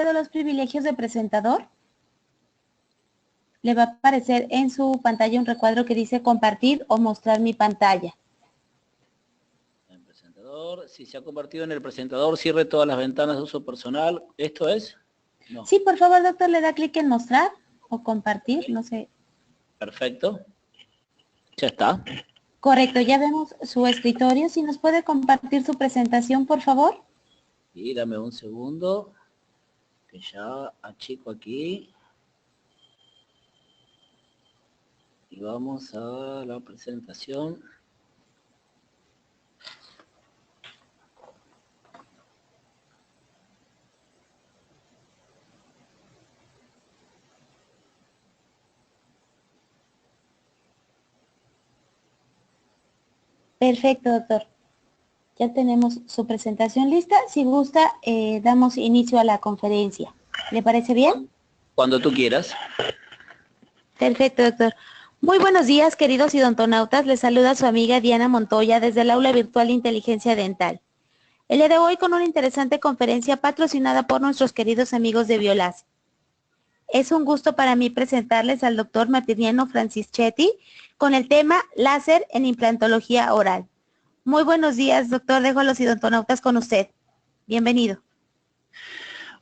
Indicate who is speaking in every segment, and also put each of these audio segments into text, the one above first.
Speaker 1: de los privilegios de presentador, le va a aparecer en su pantalla un recuadro que dice compartir o mostrar mi pantalla.
Speaker 2: El presentador, si se ha convertido en el presentador, cierre todas las ventanas de uso personal. ¿Esto es? No.
Speaker 1: Sí, por favor, doctor, le da clic en mostrar o compartir, no sé.
Speaker 2: Perfecto. Ya está.
Speaker 1: Correcto, ya vemos su escritorio. Si nos puede compartir su presentación, por favor.
Speaker 2: Y dame un segundo, que ya achico aquí. Y vamos a la presentación.
Speaker 1: Perfecto, doctor. Ya tenemos su presentación lista. Si gusta, damos inicio a la conferencia. ¿Le parece bien?
Speaker 2: Cuando tú quieras.
Speaker 1: Perfecto, doctor. Muy buenos días, queridos odontonautas. Les saluda su amiga Diana Montoya desde el Aula Virtual de Inteligencia Dental. El día de hoy con una interesante conferencia patrocinada por nuestros queridos amigos de Biolaz. Es un gusto para mí presentarles al doctor Martiniano Francischetti con el tema láser en implantología oral. Muy buenos días, doctor. Dejo a los odontonautas con usted. Bienvenido.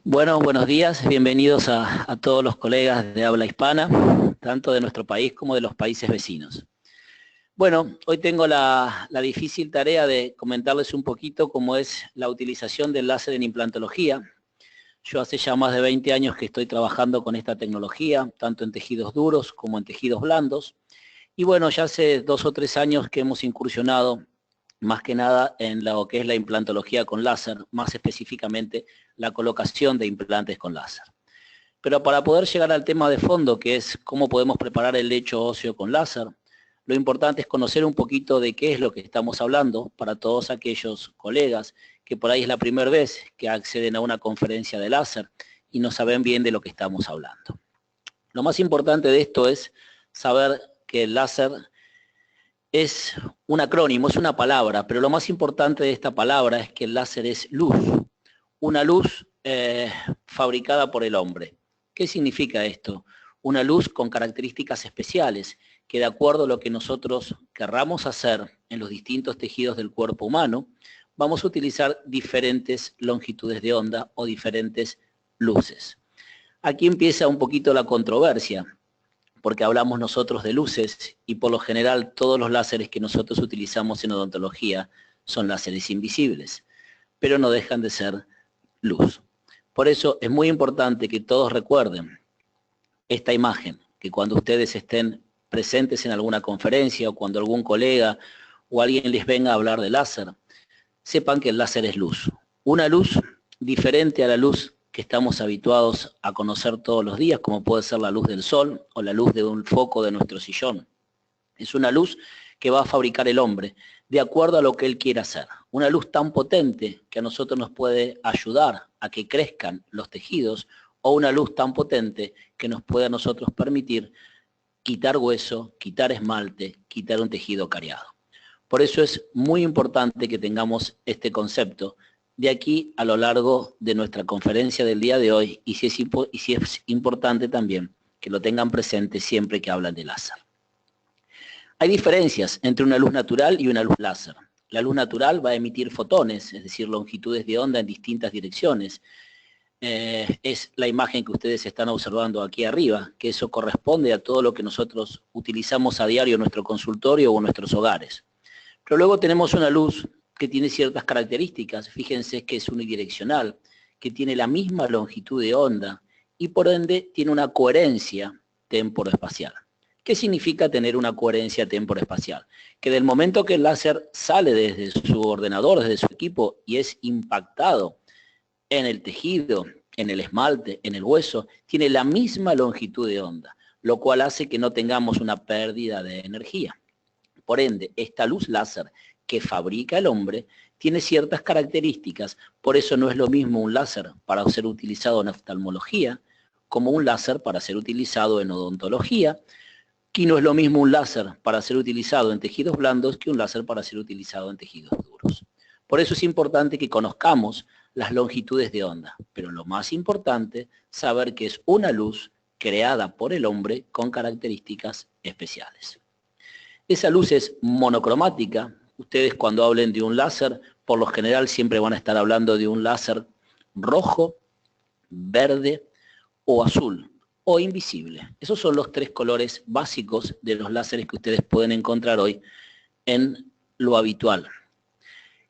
Speaker 2: Bueno, buenos días. Bienvenidos a todos los colegas de habla hispana, tanto de nuestro país como de los países vecinos. Bueno, hoy tengo la difícil tarea de comentarles un poquito cómo es la utilización del láser en implantología. Yo hace ya más de 20 años que estoy trabajando con esta tecnología, tanto en tejidos duros como en tejidos blandos. Y bueno, ya hace 2 o 3 años que hemos incursionado más que nada en lo que es la implantología con láser, más específicamente la colocación de implantes con láser. Pero para poder llegar al tema de fondo, que es cómo podemos preparar el lecho óseo con láser, lo importante es conocer un poquito de qué es lo que estamos hablando para todos aquellos colegas que por ahí es la primera vez que acceden a una conferencia de láser y no saben bien de lo que estamos hablando. Lo más importante de esto es saber que el láser es un acrónimo, es una palabra, pero lo más importante de esta palabra es que el láser es luz, una luz fabricada por el hombre. ¿Qué significa esto? Una luz con características especiales, que de acuerdo a lo que nosotros querramos hacer en los distintos tejidos del cuerpo humano, vamos a utilizar diferentes longitudes de onda o diferentes luces. Aquí empieza un poquito la controversia, porque hablamos nosotros de luces y por lo general todos los láseres que nosotros utilizamos en odontología son láseres invisibles, pero no dejan de ser luz. Por eso es muy importante que todos recuerden esta imagen, que cuando ustedes estén presentes en alguna conferencia o cuando algún colega o alguien les venga a hablar de láser, sepan que el láser es luz. Una luz diferente a la luz que estamos habituados a conocer todos los días, como puede ser la luz del sol o la luz de un foco de nuestro sillón. Es una luz que va a fabricar el hombre de acuerdo a lo que él quiera hacer. Una luz tan potente que a nosotros nos puede ayudar a que crezcan los tejidos, o una luz tan potente que nos puede a nosotros permitir quitar hueso, quitar esmalte, quitar un tejido cariado. Por eso es muy importante que tengamos este concepto de aquí a lo largo de nuestra conferencia del día de hoy, y si es importante también que lo tengan presente siempre que hablan de láser. Hay diferencias entre una luz natural y una luz láser. La luz natural va a emitir fotones, es decir, longitudes de onda en distintas direcciones. Es la imagen que ustedes están observando aquí arriba, que eso corresponde a todo lo que nosotros utilizamos a diario en nuestro consultorio o en nuestros hogares. Pero luego tenemos una luz que tiene ciertas características. Fíjense que es unidireccional, que tiene la misma longitud de onda y por ende tiene una coherencia temporoespacial. ¿Qué significa tener una coherencia temporoespacial? Que del momento que el láser sale desde su ordenador, desde su equipo y es impactado en el tejido, en el esmalte, en el hueso, tiene la misma longitud de onda, lo cual hace que no tengamos una pérdida de energía. Por ende, esta luz láser que fabrica el hombre tiene ciertas características, por eso no es lo mismo un láser para ser utilizado en oftalmología como un láser para ser utilizado en odontología, y no es lo mismo un láser para ser utilizado en tejidos blandos que un láser para ser utilizado en tejidos duros. Por eso es importante que conozcamos las longitudes de onda, pero lo más importante, saber que es una luz creada por el hombre con características especiales. Esa luz es monocromática. Ustedes cuando hablen de un láser, por lo general siempre van a estar hablando de un láser rojo, verde o azul, o invisible. Esos son los tres colores básicos de los láseres que ustedes pueden encontrar hoy en lo habitual.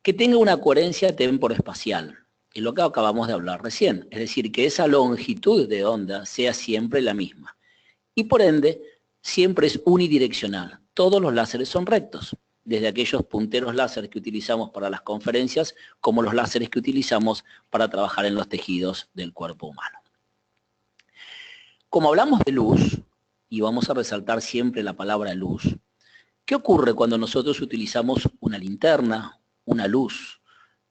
Speaker 2: Que tenga una coherencia temporoespacial, es lo que acabamos de hablar recién, es decir, que esa longitud de onda sea siempre la misma. Y por ende, siempre es unidireccional. Todos los láseres son rectos, desde aquellos punteros láser que utilizamos para las conferencias, como los láseres que utilizamos para trabajar en los tejidos del cuerpo humano. Como hablamos de luz, y vamos a resaltar siempre la palabra luz, ¿qué ocurre cuando nosotros utilizamos una linterna, una luz,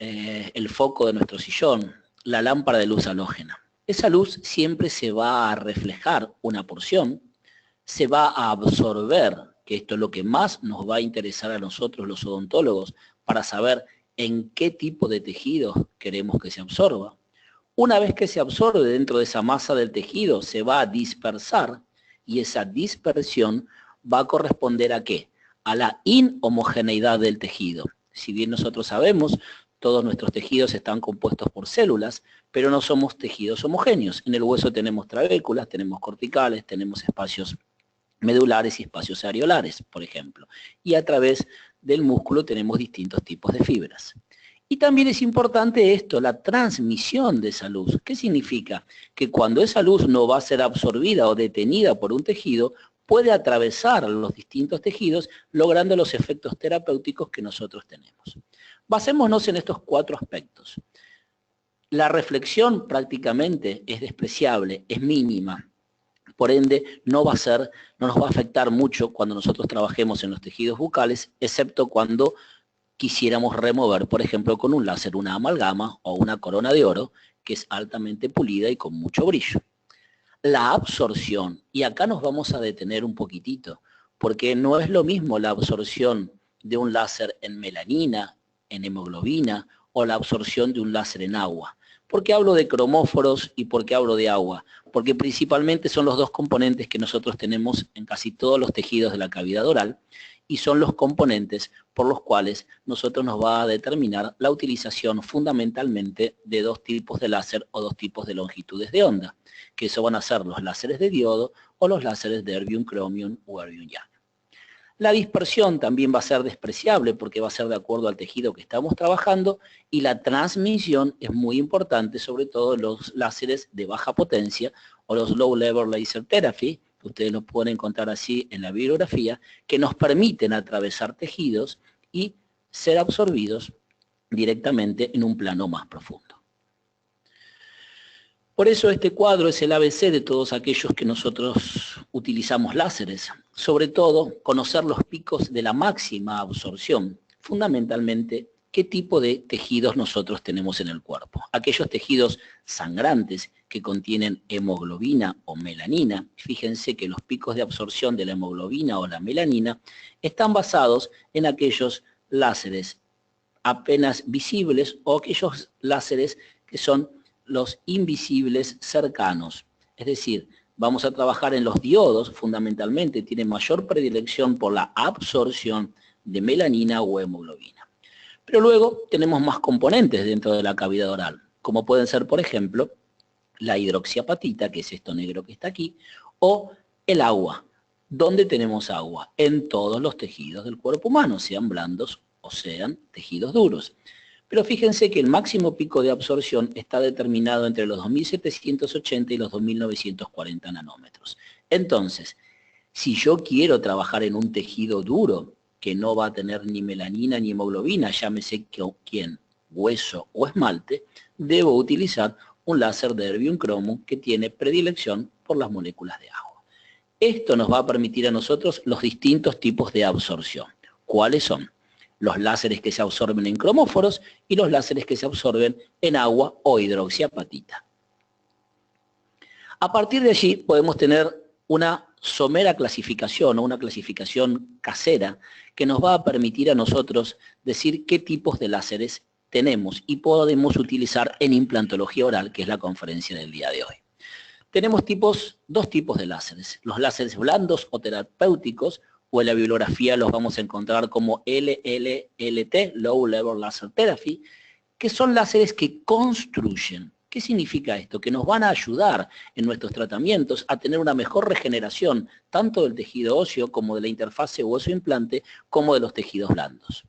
Speaker 2: el foco de nuestro sillón, la lámpara de luz halógena? Esa luz siempre se va a reflejar una porción, se va a absorber, que esto es lo que más nos va a interesar a nosotros los odontólogos, para saber en qué tipo de tejidos queremos que se absorba. Una vez que se absorbe dentro de esa masa del tejido, se va a dispersar, y esa dispersión va a corresponder ¿a qué? A la inhomogeneidad del tejido. Si bien nosotros sabemos, todos nuestros tejidos están compuestos por células, pero no somos tejidos homogéneos. En el hueso tenemos trabéculas, tenemos corticales, tenemos espacios medulares y espacios areolares, por ejemplo. Y a través del músculo tenemos distintos tipos de fibras. Y también es importante esto, la transmisión de esa luz. ¿Qué significa? Que cuando esa luz no va a ser absorbida o detenida por un tejido, puede atravesar los distintos tejidos, logrando los efectos terapéuticos que nosotros tenemos. Basémonos en estos 4 aspectos. La reflexión prácticamente es despreciable, es mínima. Por ende, no nos va a afectar mucho cuando nosotros trabajemos en los tejidos bucales, excepto cuando quisiéramos remover, por ejemplo, con un láser, una amalgama o una corona de oro, que es altamente pulida y con mucho brillo. La absorción, y acá nos vamos a detener un poquitito, porque no es lo mismo la absorción de un láser en melanina, en hemoglobina, o la absorción de un láser en agua. ¿Por qué hablo de cromóforos y por qué hablo de agua? Porque principalmente son los dos componentes que nosotros tenemos en casi todos los tejidos de la cavidad oral, y son los componentes por los cuales nosotros nos va a determinar la utilización fundamentalmente de 2 tipos de láser o 2 tipos de longitudes de onda, que eso van a ser los láseres de diodo o los láseres de erbium, chromium o erbium llano. La dispersión también va a ser despreciable porque va a ser de acuerdo al tejido que estamos trabajando, y la transmisión es muy importante, sobre todo los láseres de baja potencia o los Low Level Laser Therapy, que ustedes lo pueden encontrar así en la bibliografía, que nos permiten atravesar tejidos y ser absorbidos directamente en un plano más profundo. Por eso este cuadro es el ABC de todos aquellos que nosotros utilizamos láseres. Sobre todo, conocer los picos de la máxima absorción. Fundamentalmente, qué tipo de tejidos nosotros tenemos en el cuerpo. Aquellos tejidos sangrantes que contienen hemoglobina o melanina. Fíjense que los picos de absorción de la hemoglobina o la melanina están basados en aquellos láseres apenas visibles o aquellos láseres que son los invisibles cercanos. Es decir, vamos a trabajar en los diodos, fundamentalmente, tienen mayor predilección por la absorción de melanina o hemoglobina. Pero luego tenemos más componentes dentro de la cavidad oral, como pueden ser, por ejemplo, la hidroxiapatita, que es esto negro que está aquí, o el agua. ¿Dónde tenemos agua? En todos los tejidos del cuerpo humano, sean blandos o sean tejidos duros. Pero fíjense que el máximo pico de absorción está determinado entre los 2780 y los 2940 nanómetros. Entonces, si yo quiero trabajar en un tejido duro, que no va a tener ni melanina ni hemoglobina, llámese quién, hueso o esmalte, debo utilizar un láser de erbium chromium que tiene predilección por las moléculas de agua. Esto nos va a permitir a nosotros los distintos tipos de absorción. ¿Cuáles son? Los láseres que se absorben en cromóforos y los láseres que se absorben en agua o hidroxiapatita. A partir de allí podemos tener una somera clasificación o una clasificación casera que nos va a permitir a nosotros decir qué tipos de láseres tenemos y podemos utilizar en implantología oral, que es la conferencia del día de hoy. Tenemos dos tipos de láseres, los láseres blandos o terapéuticos, o en la bibliografía los vamos a encontrar como LLLT, Low Level Laser Therapy, que son láseres que construyen. ¿Qué significa esto? Que nos van a ayudar en nuestros tratamientos a tener una mejor regeneración, tanto del tejido óseo como de la interfase hueso-implante, como de los tejidos blandos.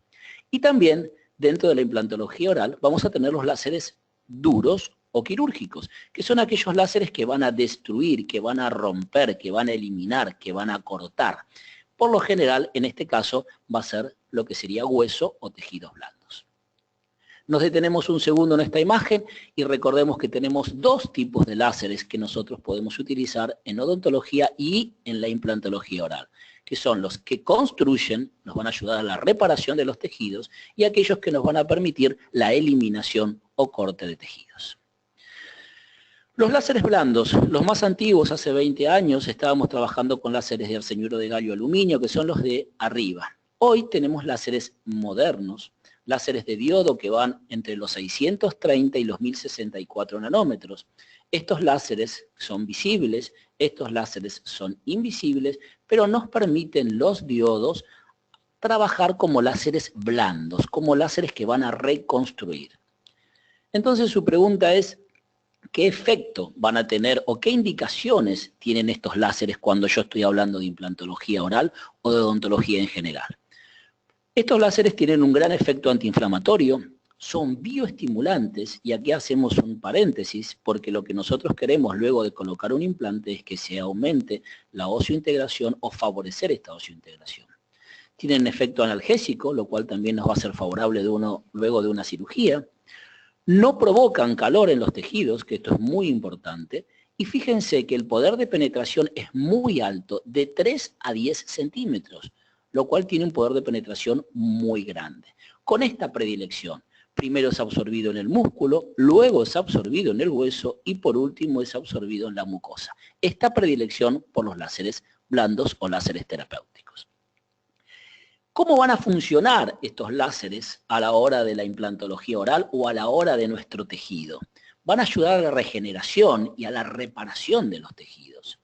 Speaker 2: Y también, dentro de la implantología oral, vamos a tener los láseres duros o quirúrgicos, que son aquellos láseres que van a destruir, que van a romper, que van a eliminar, que van a cortar. Por lo general, en este caso, va a ser lo que sería hueso o tejidos blandos. Nos detenemos un segundo en esta imagen y recordemos que tenemos dos tipos de láseres que nosotros podemos utilizar en odontología y en la implantología oral, que son los que construyen, nos van a ayudar a la reparación de los tejidos, y aquellos que nos van a permitir la eliminación o corte de tejidos. Los láseres blandos, los más antiguos, hace 20 años estábamos trabajando con láseres de arseñuro de galio aluminio, que son los de arriba. Hoy tenemos láseres modernos, láseres de diodo que van entre los 630 y los 1064 nanómetros. Estos láseres son visibles, estos láseres son invisibles, pero nos permiten los diodos trabajar como láseres blandos, como láseres que van a reconstruir. Entonces su pregunta es, ¿qué efecto van a tener o qué indicaciones tienen estos láseres cuando yo estoy hablando de implantología oral o de odontología en general? Estos láseres tienen un gran efecto antiinflamatorio, son bioestimulantes, y aquí hacemos un paréntesis porque lo que nosotros queremos luego de colocar un implante es que se aumente la osseointegración o favorecer esta osseointegración. Tienen efecto analgésico, lo cual también nos va a ser favorable luego de una cirugía. No provocan calor en los tejidos, que esto es muy importante, y fíjense que el poder de penetración es muy alto, de 3 a 10 centímetros, lo cual tiene un poder de penetración muy grande. Con esta predilección, primero es absorbido en el músculo, luego es absorbido en el hueso y por último es absorbido en la mucosa. Esta predilección por los láseres blandos o láseres terapéuticos. ¿Cómo van a funcionar estos láseres a la hora de la implantología oral o a la hora de nuestro tejido? Van a ayudar a la regeneración y a la reparación de los tejidos.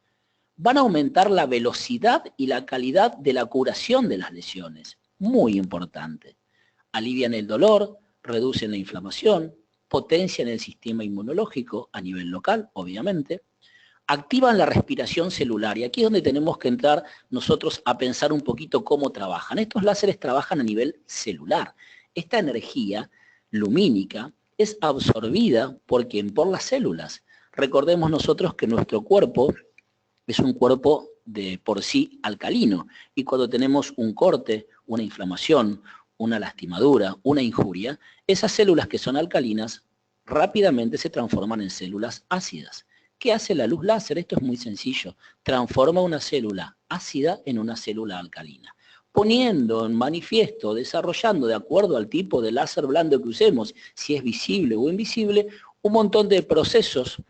Speaker 2: Van a aumentar la velocidad y la calidad de la curación de las lesiones. Muy importante. Alivian el dolor, reducen la inflamación, potencian el sistema inmunológico a nivel local, obviamente. Activan la respiración celular, y aquí es donde tenemos que entrar nosotros a pensar un poquito cómo trabajan. Estos láseres trabajan a nivel celular. Esta energía lumínica es absorbida por las células. Recordemos nosotros que nuestro cuerpo es un cuerpo de por sí alcalino, y cuando tenemos un corte, una inflamación, una lastimadura, una injuria, esas células que son alcalinas rápidamente se transforman en células ácidas. ¿Qué hace la luz láser? Esto es muy sencillo. Transforma una célula ácida en una célula alcalina, poniendo en manifiesto, desarrollando de acuerdo al tipo de láser blando que usemos, si es visible o invisible, un montón de procesos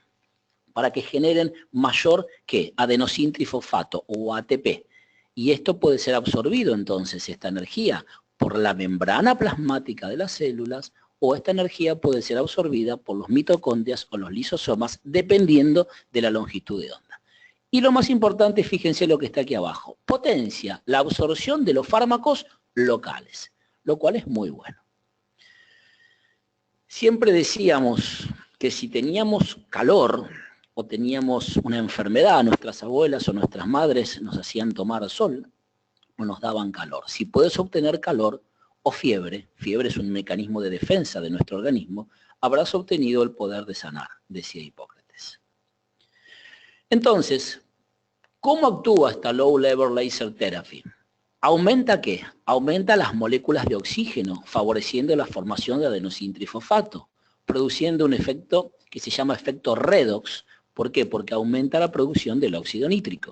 Speaker 2: para que generen mayor adenosíntrifosfato o ATP. Y esto puede ser absorbido entonces, esta energía, por la membrana plasmática de las células, o esta energía puede ser absorbida por los mitocondrias o los lisosomas, dependiendo de la longitud de onda. Y lo más importante, fíjense lo que está aquí abajo, potencia la absorción de los fármacos locales, lo cual es muy bueno. Siempre decíamos que si teníamos calor o teníamos una enfermedad, nuestras abuelas o nuestras madres nos hacían tomar sol o nos daban calor. Si puedes obtener calor o fiebre es un mecanismo de defensa de nuestro organismo, habrás obtenido el poder de sanar, decía Hipócrates. Entonces, ¿cómo actúa esta Low Level Laser Therapy? ¿Aumenta qué? Aumenta las moléculas de oxígeno, favoreciendo la formación de adenosíntrifosfato, produciendo un efecto que se llama efecto redox. ¿Por qué? Porque aumenta la producción del óxido nítrico.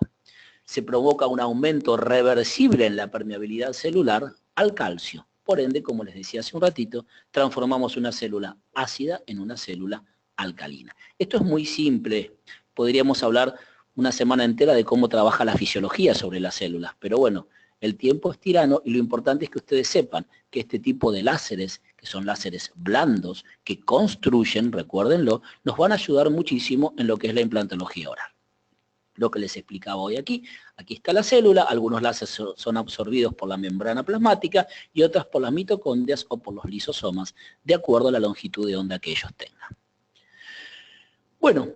Speaker 2: Se provoca un aumento reversible en la permeabilidad celular al calcio. Por ende, como les decía hace un ratito, transformamos una célula ácida en una célula alcalina. Esto es muy simple. Podríamos hablar una semana entera de cómo trabaja la fisiología sobre las células, pero bueno, el tiempo es tirano y lo importante es que ustedes sepan que este tipo de láseres que son láseres blandos, que construyen, recuérdenlo, nos van a ayudar muchísimo en lo que es la implantología oral. Lo que les explicaba hoy aquí está la célula, algunos láseres son absorbidos por la membrana plasmática y otras por las mitocondrias o por los lisosomas, de acuerdo a la longitud de onda que ellos tengan. Bueno,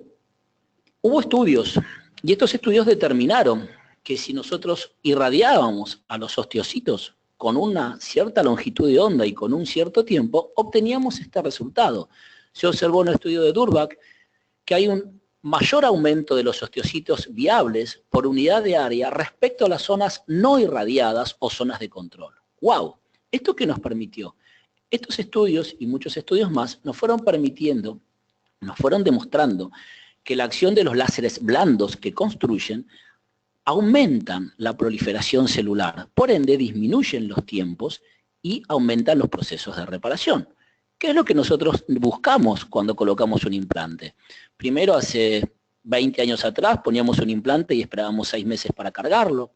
Speaker 2: hubo estudios, y estos estudios determinaron que si nosotros irradiábamos a los osteocitos con una cierta longitud de onda y con un cierto tiempo, obteníamos este resultado. Se observó en el estudio de Durbach que hay un mayor aumento de los osteocitos viables por unidad de área respecto a las zonas no irradiadas o zonas de control. ¡Wow! ¿Esto qué nos permitió? Estos estudios y muchos estudios más nos fueron permitiendo, nos fueron demostrando que la acción de los láseres blandos que construyen aumentan la proliferación celular, por ende disminuyen los tiempos y aumentan los procesos de reparación. ¿Qué es lo que nosotros buscamos cuando colocamos un implante? Primero, hace 20 años atrás poníamos un implante y esperábamos 6 meses para cargarlo.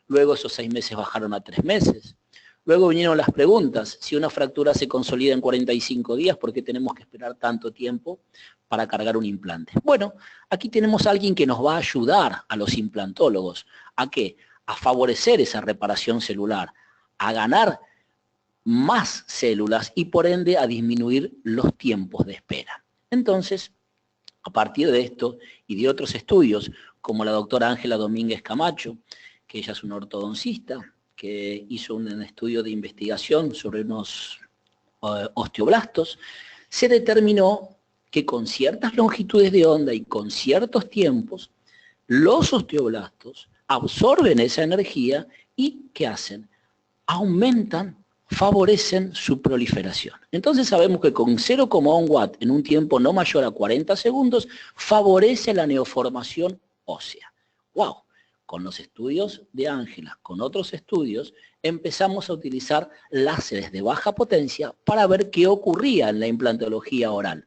Speaker 2: Luego esos 6 meses bajaron a 3 meses. Luego vinieron las preguntas, si una fractura se consolida en 45 días, ¿por qué tenemos que esperar tanto tiempo para cargar un implante? Bueno, aquí tenemos a alguien que nos va a ayudar a los implantólogos. ¿A qué? A favorecer esa reparación celular, a ganar más células y por ende a disminuir los tiempos de espera. Entonces, a partir de esto y de otros estudios, como la doctora Ángela Domínguez Camacho, que ella es una ortodoncista, que hizo un estudio de investigación sobre unos osteoblastos, se determinó que con ciertas longitudes de onda y con ciertos tiempos, los osteoblastos absorben esa energía y ¿qué hacen? Aumentan, favorecen su proliferación. Entonces sabemos que con 0,1 watt en un tiempo no mayor a 40 segundos favorece la neoformación ósea. ¡Wow! Con los estudios de Ángela, con otros estudios, empezamos a utilizar láseres de baja potencia para ver qué ocurría en la implantología oral.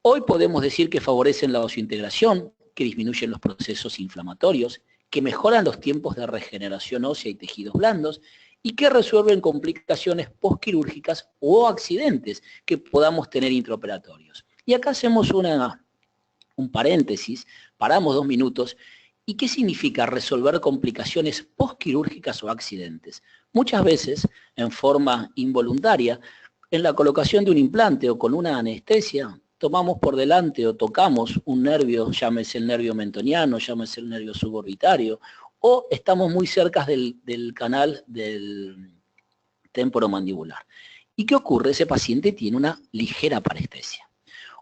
Speaker 2: Hoy podemos decir que favorecen la osseointegración, que disminuyen los procesos inflamatorios, que mejoran los tiempos de regeneración ósea y tejidos blandos, y que resuelven complicaciones postquirúrgicas o accidentes que podamos tener intraoperatorios. Y acá hacemos un paréntesis, paramos 2 minutos. ¿Y qué significa resolver complicaciones postquirúrgicas o accidentes? Muchas veces, en forma involuntaria, en la colocación de un implante o con una anestesia, tomamos por delante o tocamos un nervio, llámese el nervio mentoniano, llámese el nervio suborbitario, o estamos muy cerca del canal del temporomandibular. ¿Y qué ocurre? Ese paciente tiene una ligera parestesia.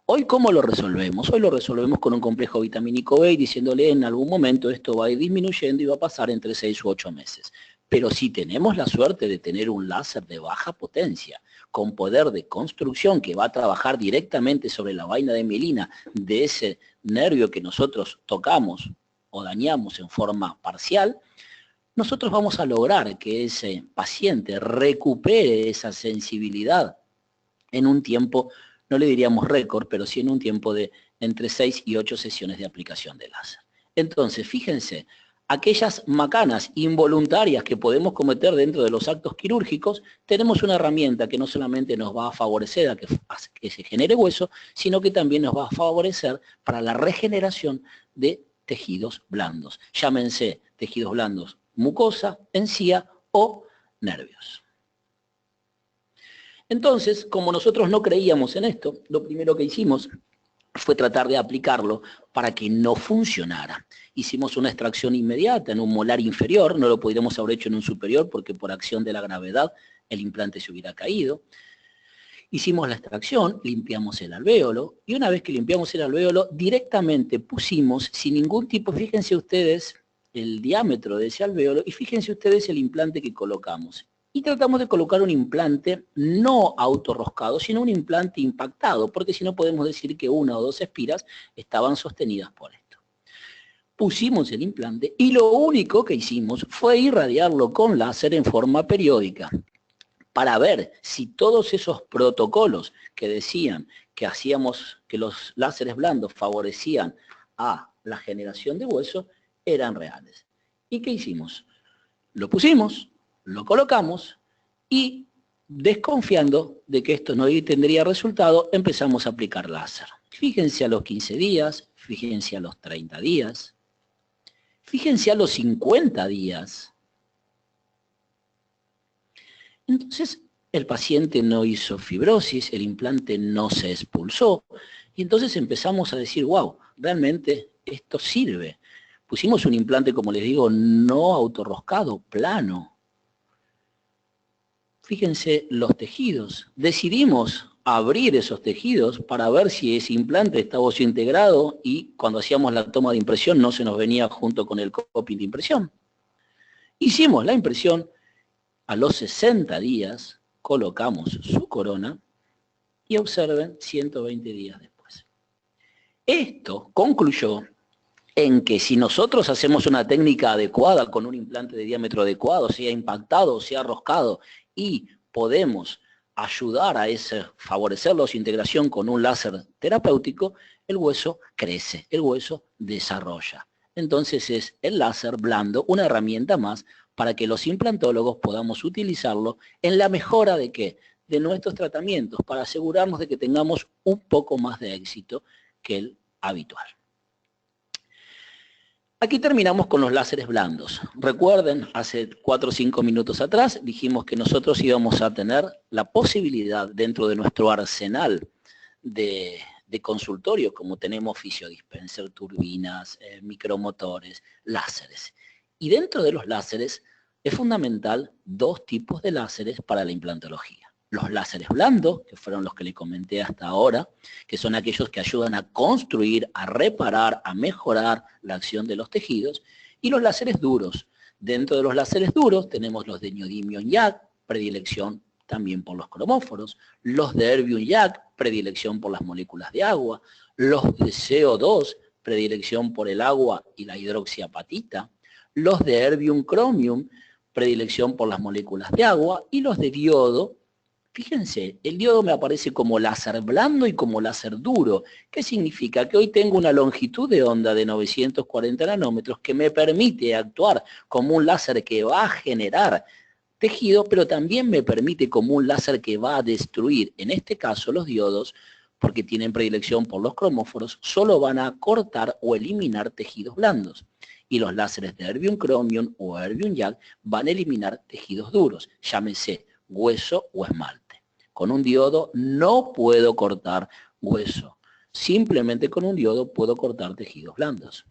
Speaker 2: Hoy, ¿cómo lo resolvemos? Hoy lo resolvemos con un complejo vitamínico B y diciéndole en algún momento esto va a ir disminuyendo y va a pasar entre 6 u 8 meses. Pero si tenemos la suerte de tener un láser de baja potencia, con poder de construcción que va a trabajar directamente sobre la vaina de mielina de ese nervio que nosotros tocamos o dañamos en forma parcial, nosotros vamos a lograr que ese paciente recupere esa sensibilidad en un tiempo, no le diríamos récord, pero sí en un tiempo de entre 6 y 8 sesiones de aplicación de láser. Entonces, fíjense, aquellas macanas involuntarias que podemos cometer dentro de los actos quirúrgicos, tenemos una herramienta que no solamente nos va a favorecer a que se genere hueso, sino que también nos va a favorecer para la regeneración de tejidos blandos. Llámense tejidos blandos, mucosa, encía o nervios. Entonces, como nosotros no creíamos en esto, lo primero que hicimos fue tratar de aplicarlo para que no funcionara. Hicimos una extracción inmediata en un molar inferior, no lo podríamos haber hecho en un superior porque por acción de la gravedad el implante se hubiera caído. Hicimos la extracción, limpiamos el alvéolo y una vez que limpiamos el alvéolo directamente pusimos sin ningún tipo, fíjense ustedes el diámetro de ese alvéolo y fíjense ustedes el implante que colocamos. Y tratamos de colocar un implante no autorroscado, sino un implante impactado, porque si no podemos decir que 1 o 2 espiras estaban sostenidas por esto. Pusimos el implante y lo único que hicimos fue irradiarlo con láser en forma periódica para ver si todos esos protocolos que decían que los láseres blandos favorecían a la generación de hueso eran reales. ¿Y qué hicimos? Lo pusimos, lo colocamos y Desconfiando de que esto no tendría resultado, empezamos a aplicar láser. Fíjense a los 15 días, fíjense a los 30 días, fíjense a los 50 días. Entonces, el paciente no hizo fibrosis, el implante no se expulsó, y entonces empezamos a decir, wow, realmente esto sirve. Pusimos un implante, como les digo, no autorroscado, plano. Fíjense los tejidos. Decidimos abrir esos tejidos para ver si ese implante estaba integrado y cuando hacíamos la toma de impresión no se nos venía junto con el copy de impresión. Hicimos la impresión, a los 60 días colocamos su corona y observen 120 días después. Esto concluyó en que si nosotros hacemos una técnica adecuada con un implante de diámetro adecuado, sea impactado, sea roscado, y podemos ayudar a favorecer la integración con un láser terapéutico, el hueso crece, el hueso desarrolla. Entonces es el láser blando una herramienta más para que los implantólogos podamos utilizarlo en la mejora de ¿qué? De nuestros tratamientos, para asegurarnos de que tengamos un poco más de éxito que el habitual. Aquí terminamos con los láseres blandos. Recuerden, hace 4 o 5 minutos atrás dijimos que nosotros íbamos a tener la posibilidad dentro de nuestro arsenal de consultorio, como tenemos fisiodispenser, turbinas, micromotores, láseres. Y dentro de los láseres es fundamental 2 tipos de láseres para la implantología. Los láseres blandos, que fueron los que le comenté hasta ahora, que son aquellos que ayudan a construir, a reparar, a mejorar la acción de los tejidos, y los láseres duros. Dentro de los láseres duros tenemos los de neodymium-YAG, predilección también por los cromóforos, los de erbium-YAG, predilección por las moléculas de agua, los de CO2, predilección por el agua y la hidroxiapatita, los de erbium-chromium, predilección por las moléculas de agua, y los de diodo. Fíjense, el diodo me aparece como láser blando y como láser duro. ¿Qué significa? Que hoy tengo una longitud de onda de 940 nanómetros que me permite actuar como un láser que va a generar tejido, pero también me permite como un láser que va a destruir. En este caso, los diodos, porque tienen predilección por los cromóforos, solo van a cortar o eliminar tejidos blandos. Y los láseres de erbium-chromium o erbium-YAG van a eliminar tejidos duros, llámese hueso o esmalte. Con un diodo no puedo cortar hueso. Simplemente con un diodo puedo cortar tejidos blandos.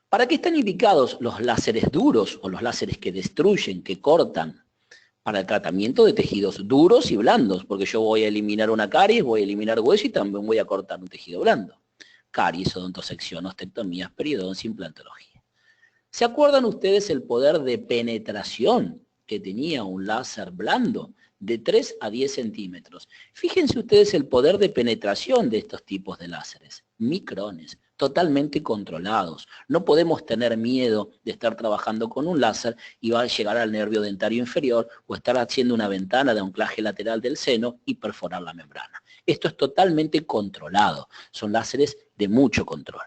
Speaker 2: ¿Para qué están indicados los láseres duros o los láseres que destruyen, que cortan? Para el tratamiento de tejidos duros y blandos, porque yo voy a eliminar una caries, voy a eliminar hueso y también voy a cortar un tejido blando. Caries, odontosección, ostectomías, periodoncia, implantología. ¿Se acuerdan ustedes el poder de penetración que tenía un láser blando? De 3 a 10 centímetros. Fíjense ustedes el poder de penetración de estos tipos de láseres. Micrones, totalmente controlados. No podemos tener miedo de estar trabajando con un láser y va a llegar al nervio dentario inferior o estar haciendo una ventana de anclaje lateral del seno y perforar la membrana. Esto es totalmente controlado. Son láseres de mucho control.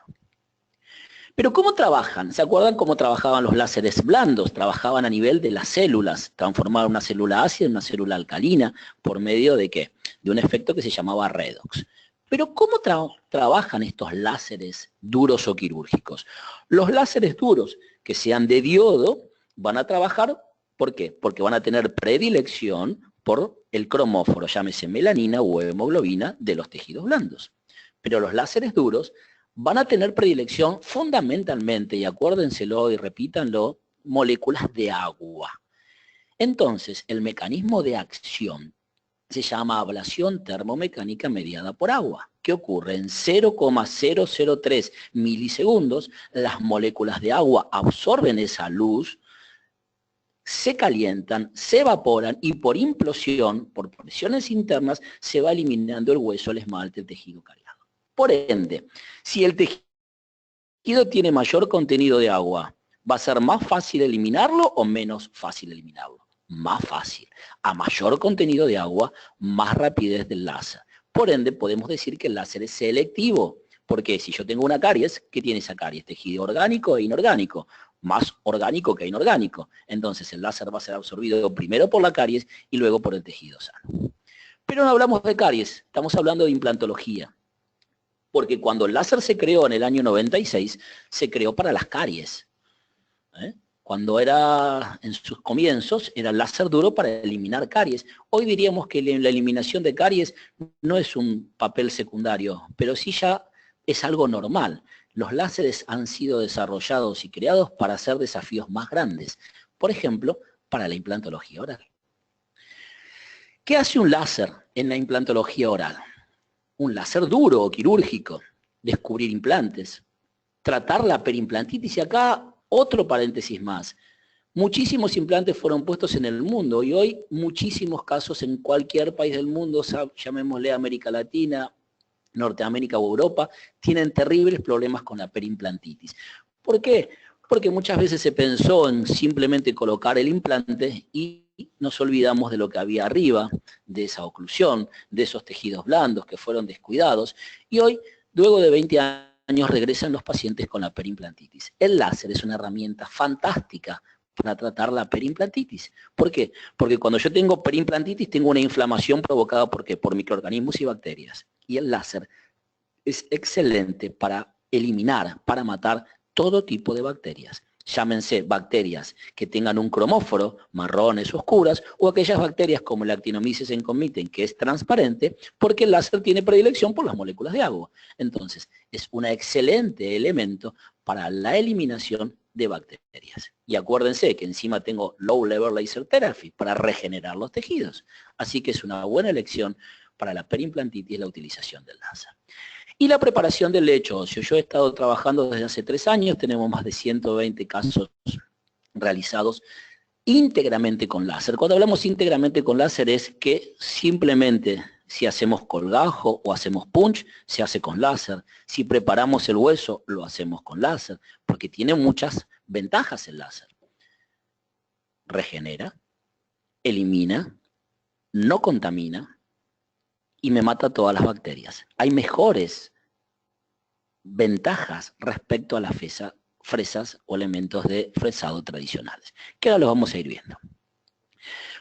Speaker 2: Pero ¿cómo trabajan? ¿Se acuerdan cómo trabajaban los láseres blandos? Trabajaban a nivel de las células, transformaban una célula ácida en una célula alcalina, ¿por medio de qué? De un efecto que se llamaba redox. Pero ¿cómo trabajan estos láseres duros o quirúrgicos? Los láseres duros, que sean de diodo, van a trabajar, ¿por qué? Porque van a tener predilección por el cromóforo, llámese melanina o hemoglobina, de los tejidos blandos. Pero los láseres duros van a tener predilección fundamentalmente, y acuérdenselo y repítanlo, moléculas de agua. Entonces, el mecanismo de acción se llama ablación termomecánica mediada por agua. ¿Qué ocurre? En 0,003 milisegundos, las moléculas de agua absorben esa luz, se calientan, se evaporan y por implosión, por presiones internas, se va eliminando el hueso, el esmalte, el tejido cariado. Por ende, si el tejido tiene mayor contenido de agua, ¿va a ser más fácil eliminarlo o menos fácil eliminarlo? Más fácil. A mayor contenido de agua, más rapidez del láser. Por ende, podemos decir que el láser es selectivo. Porque si yo tengo una caries, ¿qué tiene esa caries? Tejido orgánico e inorgánico. más orgánico que inorgánico. Entonces el láser va a ser absorbido primero por la caries y luego por el tejido sano. Pero no hablamos de caries, estamos hablando de implantología. Porque cuando el láser se creó en el año 96, se creó para las caries. Cuando era en sus comienzos, era el láser duro para eliminar caries. Hoy diríamos que la eliminación de caries no es un papel secundario, pero sí ya es algo normal. Los láseres han sido desarrollados y creados para hacer desafíos más grandes. Por ejemplo, para la implantología oral. ¿Qué hace un láser en la implantología oral? Un láser duro o quirúrgico, descubrir implantes, tratar la perimplantitis. Y acá otro paréntesis más. Muchísimos implantes fueron puestos en el mundo y hoy muchísimos casos en cualquier país del mundo, llamémosle América Latina, Norteamérica o Europa, tienen terribles problemas con la perimplantitis. ¿Por qué? Porque muchas veces se pensó en simplemente colocar el implante y nos olvidamos de lo que había arriba, de esa oclusión, de esos tejidos blandos que fueron descuidados. Y hoy, luego de 20 años, regresan los pacientes con la perimplantitis. El láser es una herramienta fantástica para tratar la perimplantitis. ¿Por qué? Porque cuando yo tengo perimplantitis, tengo una inflamación provocada ¿por qué? Por microorganismos y bacterias. Y el láser es excelente para eliminar, para matar todo tipo de bacterias. Llámense bacterias que tengan un cromóforo, marrones oscuras, o aquellas bacterias como el Actinomyces encomitem, que es transparente, porque el láser tiene predilección por las moléculas de agua. Entonces, es un excelente elemento para la eliminación de bacterias. Y acuérdense que encima tengo Low Level Laser Therapy para regenerar los tejidos. Así que es una buena elección para la perimplantitis la utilización del láser. Y la preparación del lecho óseo. Yo he estado trabajando desde hace 3 años, tenemos más de 120 casos realizados íntegramente con láser. Cuando hablamos íntegramente con láser es que simplemente si hacemos colgajo o hacemos punch, se hace con láser. Si preparamos el hueso, lo hacemos con láser, porque tiene muchas ventajas el láser. Regenera, elimina, no contamina, y me mata todas las bacterias. Hay mejores ventajas respecto a las fresas o elementos de fresado tradicionales, que ahora los vamos a ir viendo.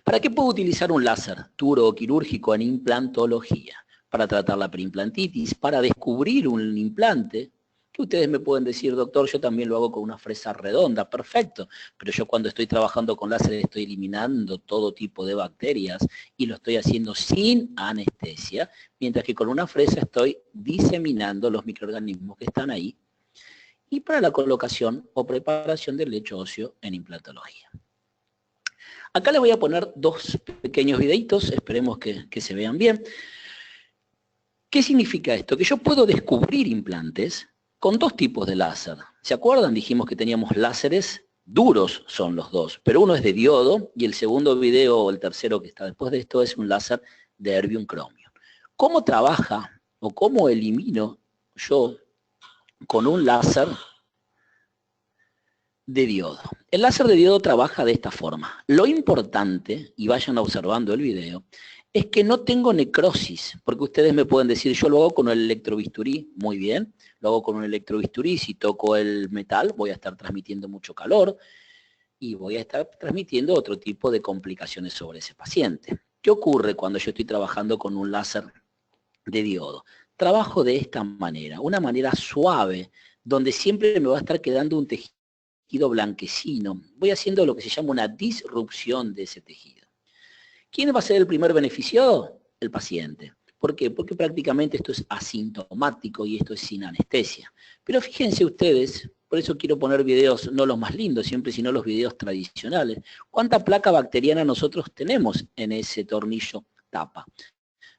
Speaker 2: ¿Para qué puedo utilizar un láser duro o quirúrgico en implantología? Para tratar la perimplantitis, para descubrir un implante, que ustedes me pueden decir, doctor, yo también lo hago con una fresa redonda, perfecto, pero yo cuando estoy trabajando con láser estoy eliminando todo tipo de bacterias y lo estoy haciendo sin anestesia, mientras que con una fresa estoy diseminando los microorganismos que están ahí, y para la colocación o preparación del lecho óseo en implantología. Acá les voy a poner 2 pequeños videitos, esperemos que se vean bien. ¿Qué significa esto? Que yo puedo descubrir implantes con 2 tipos de láser. ¿Se acuerdan? Dijimos que teníamos láseres duros, son los 2, pero uno es de diodo y el segundo video, o el tercero que está después de esto, es un láser de erbium chromium. ¿Cómo trabaja o cómo elimino yo con un láser de diodo? El láser de diodo trabaja de esta forma. Lo importante, y vayan observando el video, es que no tengo necrosis, porque ustedes me pueden decir, yo lo hago con el electrobisturí, muy bien, lo hago con un electrobisturí, si toco el metal voy a estar transmitiendo mucho calor y voy a estar transmitiendo otro tipo de complicaciones sobre ese paciente. ¿Qué ocurre cuando yo estoy trabajando con un láser de diodo? Trabajo de esta manera, una manera suave, donde siempre me va a estar quedando un tejido blanquecino. Voy haciendo lo que se llama una disrupción de ese tejido. ¿Quién va a ser el primer beneficiado? El paciente. ¿Por qué? Porque prácticamente esto es asintomático y esto es sin anestesia. Pero fíjense ustedes, por eso quiero poner videos, no los más lindos siempre, sino los videos tradicionales. ¿Cuánta placa bacteriana nosotros tenemos en ese tornillo tapa?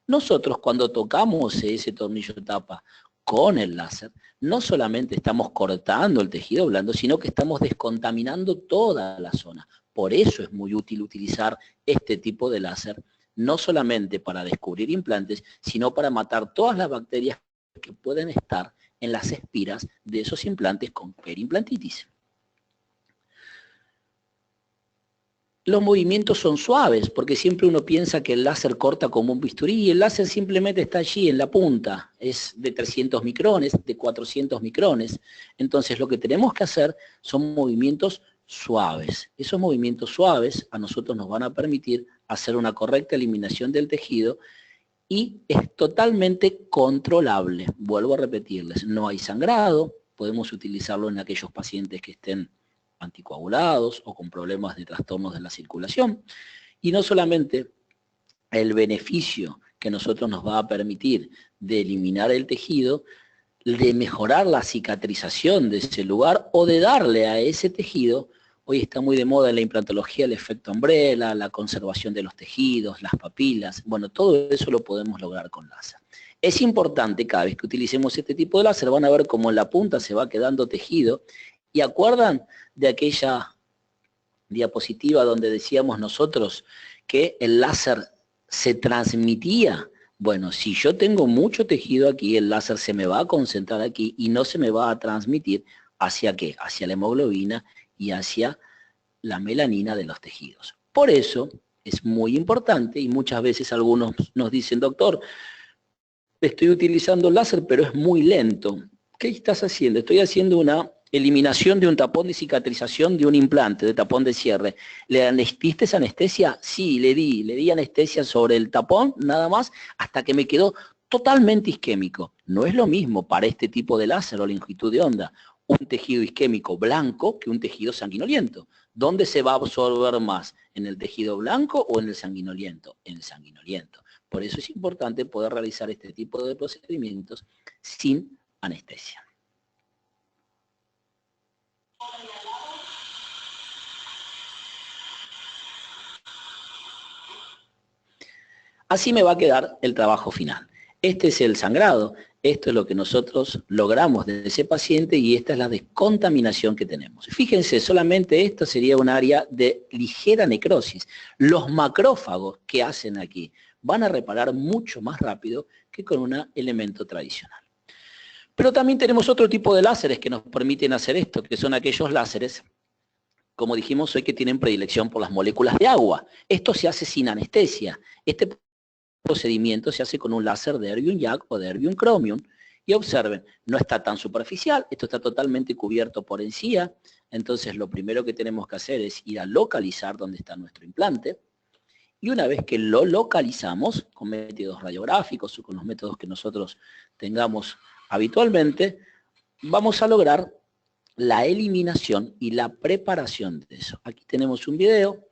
Speaker 2: Nosotros cuando tocamos ese tornillo tapa con el láser, no solamente estamos cortando el tejido blando, sino que estamos descontaminando toda la zona. Por eso es muy útil utilizar este tipo de láser, no solamente para descubrir implantes, sino para matar todas las bacterias que pueden estar en las espiras de esos implantes con perimplantitis. los movimientos son suaves, porque siempre uno piensa que el láser corta como un bisturí y el láser simplemente está allí en la punta, es de 300 micrones, de 400 micrones. Entonces lo que tenemos que hacer son movimientos suaves. Esos movimientos suaves a nosotros nos van a permitir hacer una correcta eliminación del tejido y es totalmente controlable. Vuelvo a repetirles, no hay sangrado, podemos utilizarlo en aquellos pacientes que estén anticoagulados o con problemas de trastornos de la circulación. Y no solamente el beneficio que nosotros nos va a permitir de eliminar el tejido, de mejorar la cicatrización de ese lugar o de darle a ese tejido, hoy está muy de moda en la implantología el efecto umbrella, la conservación de los tejidos, las papilas, bueno, todo eso lo podemos lograr con láser. Es importante cada vez que utilicemos este tipo de láser, van a ver cómo en la punta se va quedando tejido. ¿Y acuerdan de aquella diapositiva donde decíamos nosotros que el láser se transmitía? Bueno, si yo tengo mucho tejido aquí, el láser se me va a concentrar aquí y no se me va a transmitir ¿hacia qué? Hacia la hemoglobina y hacia la melanina de los tejidos. Por eso es muy importante y muchas veces algunos nos dicen, doctor, estoy utilizando el láser pero es muy lento. ¿Qué estás haciendo? Estoy haciendo una eliminación de un tapón de cicatrización de un implante, de tapón de cierre. ¿Le diste esa anestesia? Sí, le di anestesia sobre el tapón, nada más, hasta que me quedó totalmente isquémico. No es lo mismo para este tipo de láser o longitud de onda, un tejido isquémico blanco que un tejido sanguinoliento. ¿Dónde se va a absorber más? ¿En el tejido blanco o en el sanguinoliento? En el sanguinoliento. Por eso es importante poder realizar este tipo de procedimientos sin anestesia. Así me va a quedar el trabajo final. Este es el sangrado, esto es lo que nosotros logramos de ese paciente y esta es la descontaminación que tenemos. Fíjense, solamente esto sería un área de ligera necrosis. Los macrófagos que hacen aquí van a reparar mucho más rápido que con un elemento tradicional. Pero también tenemos otro tipo de láseres que nos permiten hacer esto, que son aquellos láseres, como dijimos hoy, que tienen predilección por las moléculas de agua. Esto se hace sin anestesia. Este procedimiento se hace con un láser de erbium-YAG o de erbium-chromium. Y observen, no está tan superficial, esto está totalmente cubierto por encía. Entonces lo primero que tenemos que hacer es ir a localizar dónde está nuestro implante. Y una vez que lo localizamos, con métodos radiográficos o con los métodos que nosotros tengamos habitualmente, vamos a lograr la eliminación y la preparación de eso. Aquí tenemos un video.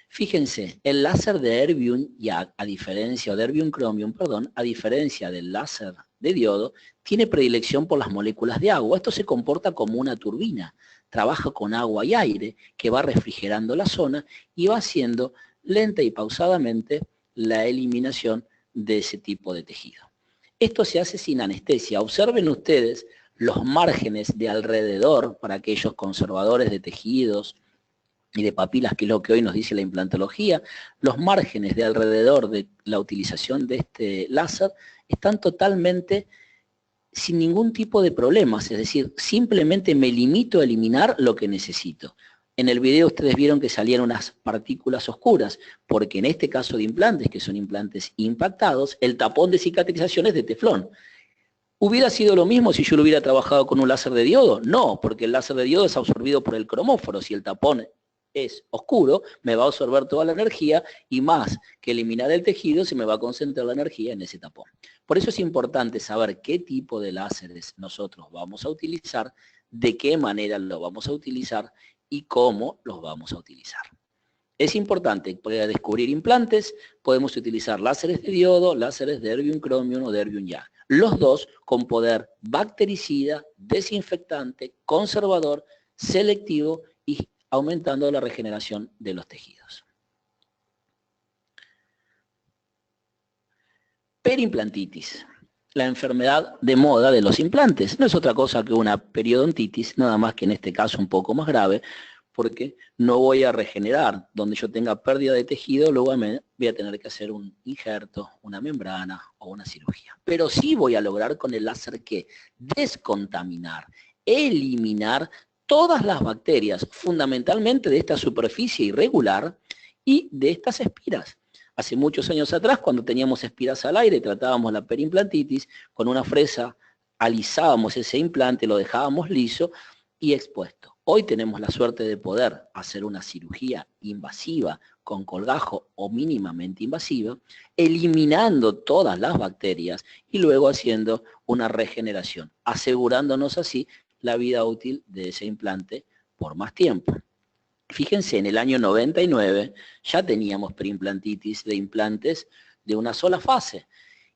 Speaker 2: Fíjense, el láser de erbium-YAG, a diferencia de erbium-chromium, perdón, a diferencia del láser de diodo, tiene predilección por las moléculas de agua. Esto se comporta como una turbina. Trabaja con agua y aire que va refrigerando la zona y va haciendo lenta y pausadamente la eliminación de ese tipo de tejido. Esto se hace sin anestesia. Observen ustedes los márgenes de alrededor para aquellos conservadores de tejidos y de papilas, que es lo que hoy nos dice la implantología. Los márgenes de alrededor de la utilización de este láser están totalmente sin ningún tipo de problemas, es decir, simplemente me limito a eliminar lo que necesito. En el video ustedes vieron que salían unas partículas oscuras, porque en este caso de implantes, que son implantes impactados, el tapón de cicatrización es de teflón. ¿Hubiera sido lo mismo si yo lo hubiera trabajado con un láser de diodo? No, porque el láser de diodo es absorbido por el cromóforo. Si el tapón es oscuro, me va a absorber toda la energía y más que eliminar el tejido, se me va a concentrar la energía en ese tapón. Por eso es importante saber qué tipo de láseres nosotros vamos a utilizar, de qué manera lo vamos a utilizar y cómo los vamos a utilizar. Es importante para descubrir implantes, podemos utilizar láseres de diodo, láseres de erbium-chromium o de erbium-YAG. Los dos con poder bactericida, desinfectante, conservador, selectivo y aumentando la regeneración de los tejidos. Perimplantitis, la enfermedad de moda de los implantes. No es otra cosa que una periodontitis, nada más que en este caso un poco más grave, porque no voy a regenerar. Donde yo tenga pérdida de tejido, luego voy a tener que hacer un injerto, una membrana o una cirugía. Pero sí voy a lograr con el láser que descontaminar, eliminar todas las bacterias, fundamentalmente de esta superficie irregular, y de estas espiras. Hace muchos años atrás, cuando teníamos espiras al aire, tratábamos la perimplantitis, con una fresa alisábamos ese implante, lo dejábamos liso y expuesto. Hoy tenemos la suerte de poder hacer una cirugía invasiva con colgajo o mínimamente invasiva, eliminando todas las bacterias y luego haciendo una regeneración, asegurándonos así la vida útil de ese implante por más tiempo. Fíjense, en el año 99 ya teníamos perimplantitis de implantes de una sola fase.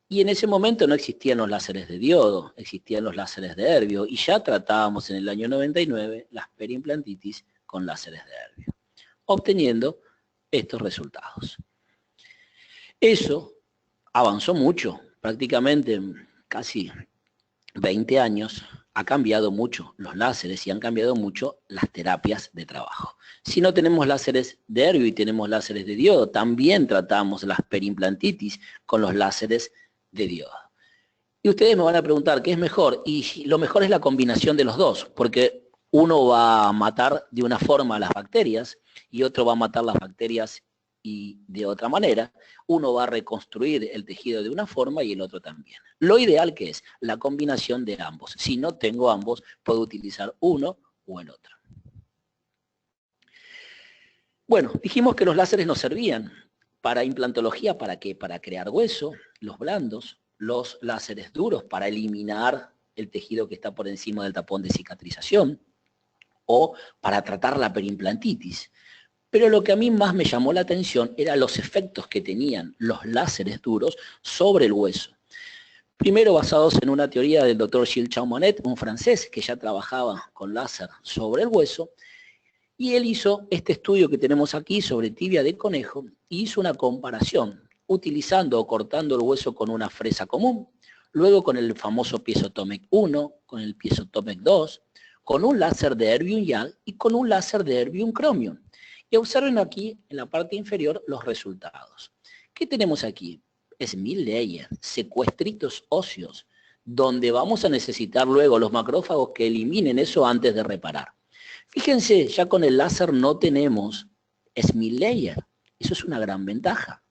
Speaker 2: Y en ese momento no existían los láseres de diodo, existían los láseres de Erbio, y ya tratábamos en el año 99 las perimplantitis con láseres de Erbio, obteniendo estos resultados. Eso avanzó mucho, prácticamente casi 20 años, ha cambiado mucho los láseres y han cambiado mucho las terapias de trabajo. Si no tenemos láseres de Erbio y tenemos láseres de diodo, también tratamos las perimplantitis con los láseres de diodo. Y ustedes me van a preguntar, ¿qué es mejor? Y lo mejor es la combinación de los dos, porque uno va a matar de una forma las bacterias y otro va a matar las bacterias y de otra manera. Uno va a reconstruir el tejido de una forma y el otro también. Lo ideal que es la combinación de ambos. Si no tengo ambos, puedo utilizar uno o el otro. Bueno, dijimos que los láseres nos servían para implantología. ¿Para qué? Para crear hueso, los blandos, los láseres duros para eliminar el tejido que está por encima del tapón de cicatrización o para tratar la perimplantitis. Pero lo que a mí más me llamó la atención eran los efectos que tenían los láseres duros sobre el hueso. Primero basados en una teoría del doctor Gilles Chaumonet, un francés que ya trabajaba con láser sobre el hueso, y él hizo este estudio que tenemos aquí sobre tibia de conejo y hizo una comparación utilizando o cortando el hueso con una fresa común, luego con el famoso Piezotomec 1, con el Piezotomec 2, con un láser de Erbium YAG y con un láser de Erbium Chromium. Y observen aquí en la parte inferior los resultados. ¿Qué tenemos aquí? Smith layer, secuestritos óseos, donde vamos a necesitar luego los macrófagos que eliminen eso antes de reparar. Fíjense, ya con el láser no tenemos Smith layer. Eso es una gran ventaja.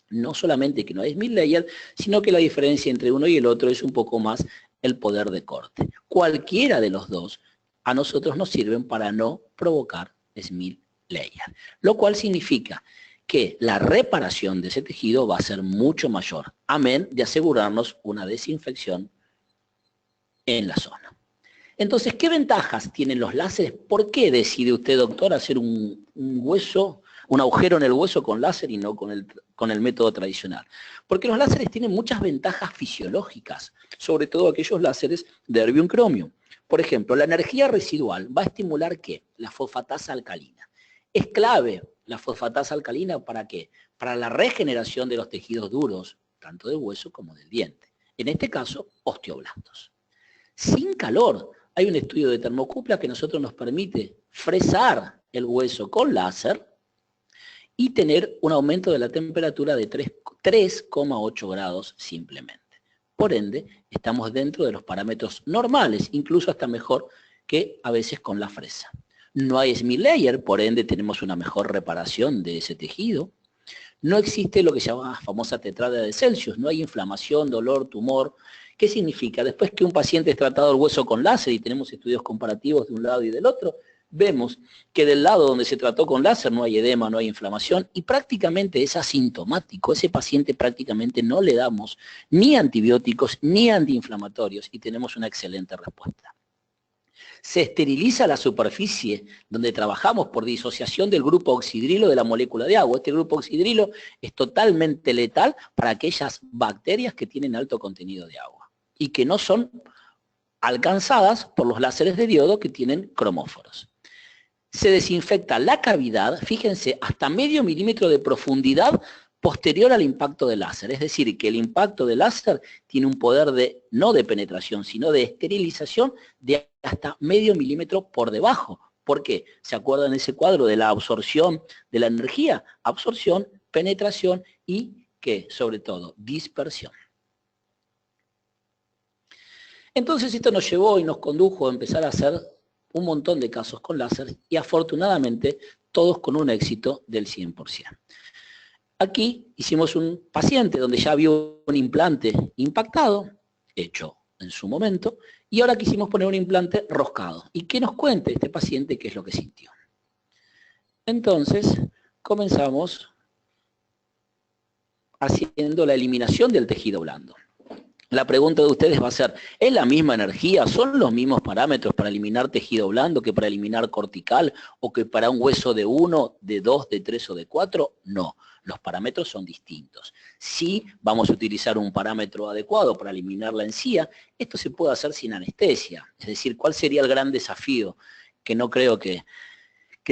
Speaker 2: No solamente que no hay Smith layer, sino que la diferencia entre uno y el otro es un poco más el poder de corte. Cualquiera de los dos a nosotros nos sirven para no provocar Smith layer. Lo cual significa que la reparación de ese tejido va a ser mucho mayor, amén de asegurarnos una desinfección en la zona. Entonces, ¿qué ventajas tienen los láseres? ¿Por qué decide usted, doctor, hacer un agujero en el hueso con láser y no con el método tradicional? Porque los láseres tienen muchas ventajas fisiológicas, sobre todo aquellos láseres de Erbium Chromium. Por ejemplo, la energía residual va a estimular ¿qué? La fosfatasa alcalina. Es clave la fosfatasa alcalina, ¿para qué? Para la regeneración de los tejidos duros, tanto del hueso como del diente. En este caso, osteoblastos. Sin calor, hay un estudio de termocupla que a nosotros nos permite fresar el hueso con láser y tener un aumento de la temperatura de 3,8 grados simplemente. Por ende, estamos dentro de los parámetros normales, incluso hasta mejor que a veces con la fresa. No hay Smith layer, por ende tenemos una mejor reparación de ese tejido. No existe lo que se llama famosa tetrada de Celsius, no hay inflamación, dolor, tumor. ¿Qué significa? Después que un paciente es tratado el hueso con láser y tenemos estudios comparativos de un lado y del otro, vemos que del lado donde se trató con láser no hay edema, no hay inflamación y prácticamente es asintomático. Ese paciente prácticamente no le damos ni antibióticos ni antiinflamatorios y tenemos una excelente respuesta. Se esteriliza la superficie donde trabajamos por disociación del grupo oxidrilo de la molécula de agua. Este grupo oxidrilo es totalmente letal para aquellas bacterias que tienen alto contenido de agua y que no son alcanzadas por los láseres de diodo que tienen cromóforos. Se desinfecta la cavidad, fíjense, hasta medio milímetro de profundidad posterior al impacto del láser. Es decir, que el impacto del láser tiene un poder no de penetración, sino de esterilización de hasta medio milímetro por debajo. ¿Por qué? ¿Se acuerdan ese cuadro de la absorción de la energía? Absorción, penetración y, ¿qué? Sobre todo, dispersión. Entonces esto nos llevó y nos condujo a empezar a hacer un montón de casos con láser y afortunadamente todos con un éxito del 100%. Aquí hicimos un paciente donde ya había un implante impactado, hecho en su momento, y ahora quisimos poner un implante roscado. Y que nos cuente este paciente qué es lo que sintió. Entonces, comenzamos haciendo la eliminación del tejido blando. La pregunta de ustedes va a ser, ¿es la misma energía? ¿Son los mismos parámetros para eliminar tejido blando que para eliminar cortical o que para un hueso de 1, de 2, de 3 o de 4? No, los parámetros son distintos. Si vamos a utilizar un parámetro adecuado para eliminar la encía, esto se puede hacer sin anestesia. Es decir, ¿cuál sería el gran desafío? Que no creo que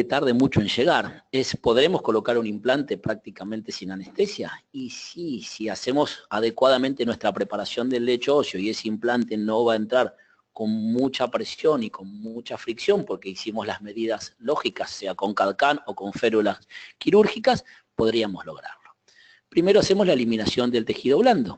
Speaker 2: tarde mucho en llegar. ¿Podremos colocar un implante prácticamente sin anestesia? Y sí, si hacemos adecuadamente nuestra preparación del lecho óseo y ese implante no va a entrar con mucha presión y con mucha fricción porque hicimos las medidas lógicas, sea con CAD/CAM o con férulas quirúrgicas, podríamos lograrlo. Primero hacemos la eliminación del tejido blando.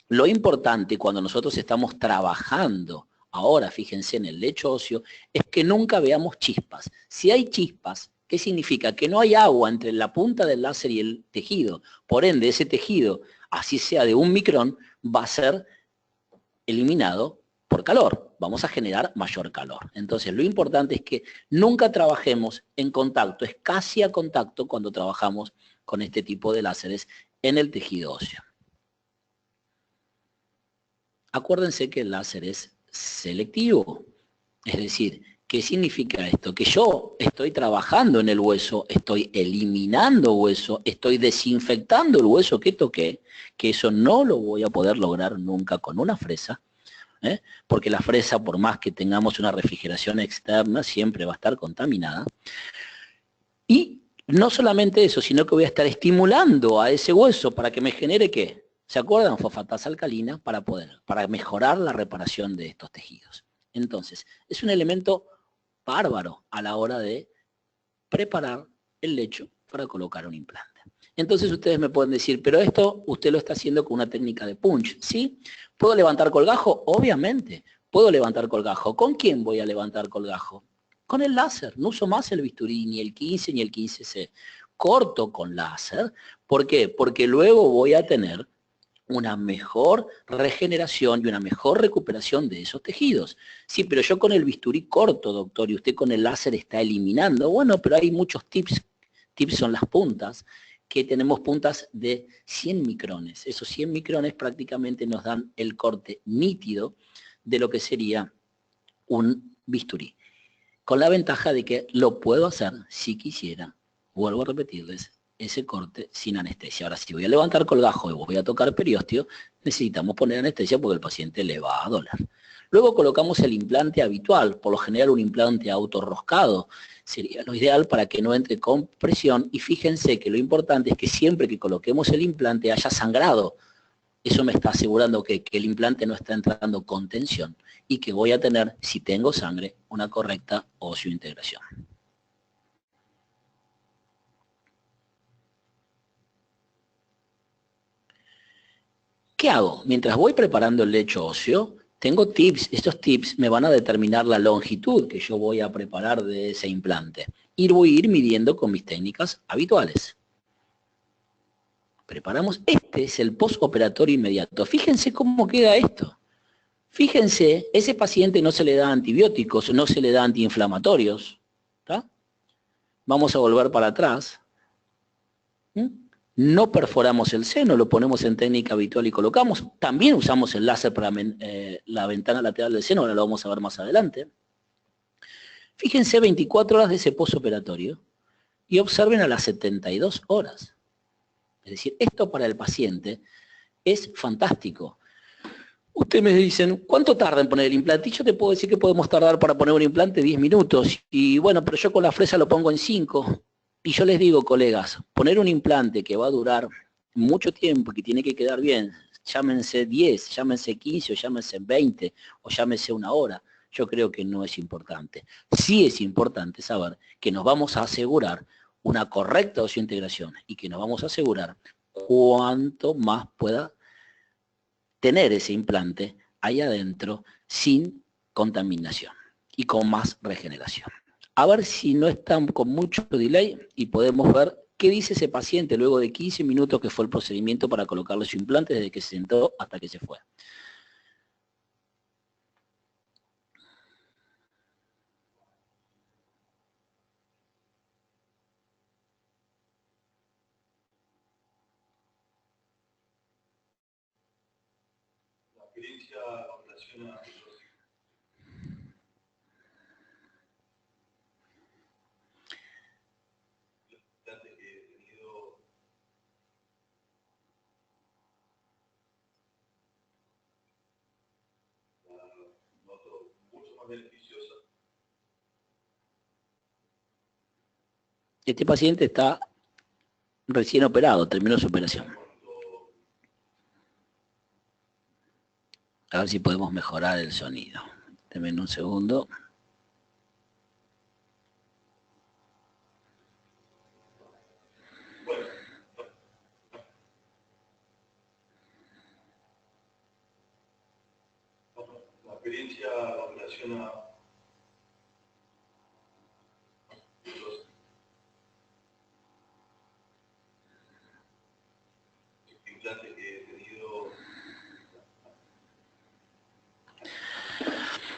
Speaker 2: Lo importante cuando nosotros estamos trabajando ahora, fíjense, en el lecho óseo, es que nunca veamos chispas. Si hay chispas, ¿qué significa? Que no hay agua entre la punta del láser y el tejido. Por ende, ese tejido, así sea de 1 micrón, va a ser eliminado por calor. Vamos a generar mayor calor. Entonces, lo importante es que nunca trabajemos en contacto, es casi a contacto cuando trabajamos con este tipo de láseres en el tejido óseo. Acuérdense que el láser es selectivo. Es decir, ¿qué significa esto? Que yo estoy trabajando en el hueso, estoy eliminando hueso, estoy desinfectando el hueso que toqué, que eso no lo voy a poder lograr nunca con una fresa, porque la fresa, por más que tengamos una refrigeración externa, siempre va a estar contaminada. Y no solamente eso, sino que voy a estar estimulando a ese hueso para que me genere, ¿qué? ¿Se acuerdan? Fosfatasa alcalina para mejorar la reparación de estos tejidos. Entonces, es un elemento bárbaro a la hora de preparar el lecho para colocar un implante. Entonces ustedes me pueden decir, pero esto usted lo está haciendo con una técnica de punch, ¿sí? ¿Puedo levantar colgajo? Obviamente, puedo levantar colgajo. ¿Con quién voy a levantar colgajo? Con el láser. No uso más el bisturí, ni el 15 ni el 15C. Corto con láser. ¿Por qué? Porque luego voy a tener una mejor regeneración y una mejor recuperación de esos tejidos. Sí, pero yo con el bisturí corto, doctor, y usted con el láser está eliminando. Bueno, pero hay muchos tips. Tips son las puntas, que tenemos puntas de 100 micrones. Esos 100 micrones prácticamente nos dan el corte nítido de lo que sería un bisturí. Con la ventaja de que lo puedo hacer si quisiera, vuelvo a repetirles, ese corte sin anestesia. Ahora, si voy a levantar colgajo y voy a tocar periósteo, necesitamos poner anestesia porque el paciente le va a doler. Luego colocamos el implante habitual, por lo general un implante autorroscado. Sería lo ideal para que no entre con presión y fíjense que lo importante es que siempre que coloquemos el implante haya sangrado. Eso me está asegurando que el implante no está entrando con tensión y que voy a tener, si tengo sangre, una correcta oseointegración. ¿Qué hago? Mientras voy preparando el lecho óseo, tengo tips. Estos tips me van a determinar la longitud que yo voy a preparar de ese implante. Y voy a ir midiendo con mis técnicas habituales. Preparamos. Este es el postoperatorio inmediato. Fíjense cómo queda esto. Fíjense, ese paciente no se le da antibióticos, no se le da antiinflamatorios. ¿Tá? Vamos a volver para atrás. No perforamos el seno, lo ponemos en técnica habitual y colocamos. También usamos el láser para la ventana lateral del seno, ahora lo vamos a ver más adelante. Fíjense 24 horas de ese postoperatorio y observen a las 72 horas. Es decir, esto para el paciente es fantástico. Ustedes me dicen, ¿cuánto tarda en poner el implante? Y yo te puedo decir que podemos tardar para poner un implante 10 minutos. Y bueno, pero yo con la fresa lo pongo en 5. Y yo les digo, colegas, poner un implante que va a durar mucho tiempo, que tiene que quedar bien, llámense 10, llámense 15, o llámense 20, o llámense 1 hora, yo creo que no es importante. Sí es importante saber que nos vamos a asegurar una correcta oseointegración y que nos vamos a asegurar cuánto más pueda tener ese implante ahí adentro sin contaminación. y con más regeneración. A ver si no están con mucho delay y podemos ver qué dice ese paciente luego de 15 minutos que fue el procedimiento para colocarle su implante desde que se sentó hasta que se fue.
Speaker 3: La experiencia con relación a beneficiosa.
Speaker 2: Este paciente está recién operado, terminó su operación. A ver si podemos mejorar el sonido. Denme un segundo.
Speaker 3: Bueno, la experiencia con relación a los implantes que he tenido.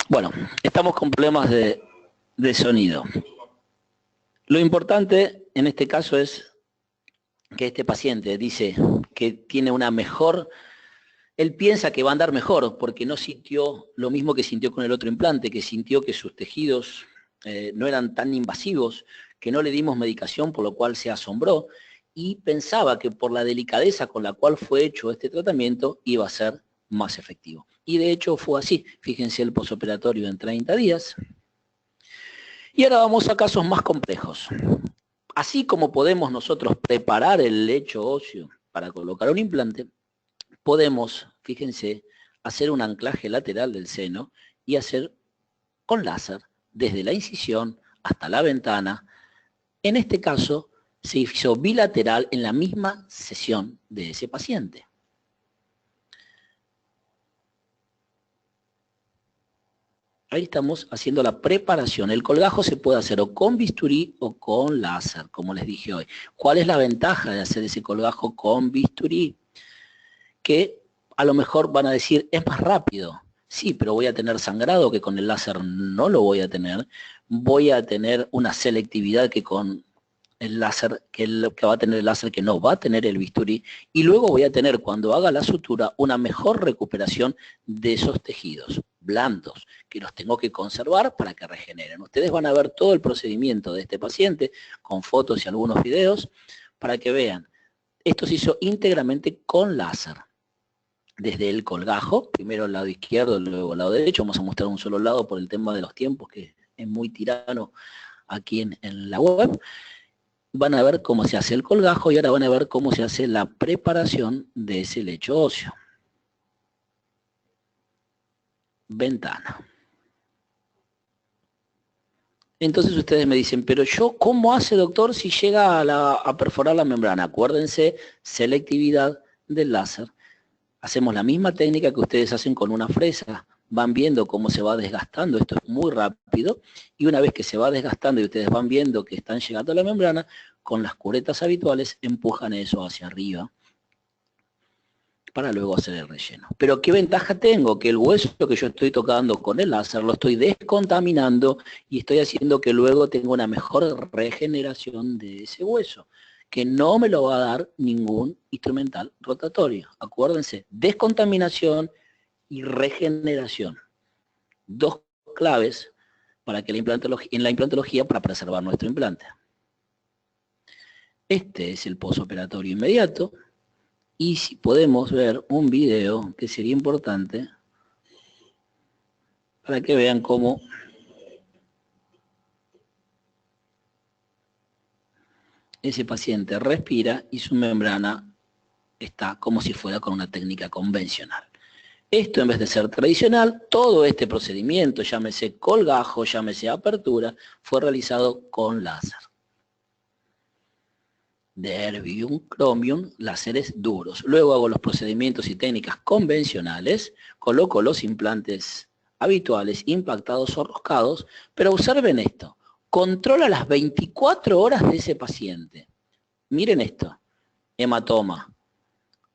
Speaker 2: Bueno, estamos con problemas de sonido. Lo importante en este caso es que este paciente dice que tiene una mejor, él piensa que va a andar mejor porque no sintió lo mismo que sintió con el otro implante, que sintió que sus tejidos no eran tan invasivos, que no le dimos medicación, por lo cual se asombró y pensaba que por la delicadeza con la cual fue hecho este tratamiento iba a ser más efectivo. Y de hecho fue así. Fíjense el posoperatorio en 30 días. Y ahora vamos a casos más complejos. Así como podemos nosotros preparar el lecho óseo para colocar un implante, podemos, fíjense, hacer un anclaje lateral del seno y hacer con láser desde la incisión hasta la ventana. En este caso, se hizo bilateral en la misma sesión de ese paciente. Ahí estamos haciendo la preparación. El colgajo se puede hacer o con bisturí o con láser, como les dije hoy. ¿Cuál es la ventaja de hacer ese colgajo con bisturí? Que a lo mejor van a decir, es más rápido. Sí, pero voy a tener sangrado que con el láser no lo voy a tener. Voy a tener una selectividad que con el láser, que va a tener el láser que no va a tener el bisturí. Y luego voy a tener, cuando haga la sutura, una mejor recuperación de esos tejidos blandos, que los tengo que conservar para que regeneren. Ustedes van a ver todo el procedimiento de este paciente, con fotos y algunos videos, para que vean. Esto se hizo íntegramente con láser. Desde el colgajo, primero el lado izquierdo, luego el lado derecho. Vamos a mostrar un solo lado por el tema de los tiempos, que es muy tirano aquí en la web. Van a ver cómo se hace el colgajo y ahora van a ver cómo se hace la preparación de ese lecho óseo. Ventana. Entonces ustedes me dicen, pero yo, ¿cómo hace, doctor, si llega a perforar la membrana? Acuérdense, selectividad del láser. Hacemos la misma técnica que ustedes hacen con una fresa. Van viendo cómo se va desgastando, esto es muy rápido, y una vez que se va desgastando y ustedes van viendo que están llegando a la membrana, con las curetas habituales empujan eso hacia arriba para luego hacer el relleno. Pero ¿qué ventaja tengo? Que el hueso que yo estoy tocando con el láser lo estoy descontaminando y estoy haciendo que luego tenga una mejor regeneración de ese hueso, que no me lo va a dar ningún instrumental rotatorio. Acuérdense, descontaminación y regeneración. Dos claves para que en la implantología para preservar nuestro implante. Este es el posoperatorio inmediato. Y si podemos ver un video, que sería importante, para que vean cómo ese paciente respira y su membrana está como si fuera con una técnica convencional. Esto, en vez de ser tradicional, todo este procedimiento, llámese colgajo, llámese apertura, fue realizado con láser. De erbium, chromium, láseres duros. Luego hago los procedimientos y técnicas convencionales, coloco los implantes habituales, impactados o roscados, pero observen esto, controla las 24 horas de ese paciente. Miren esto, hematoma,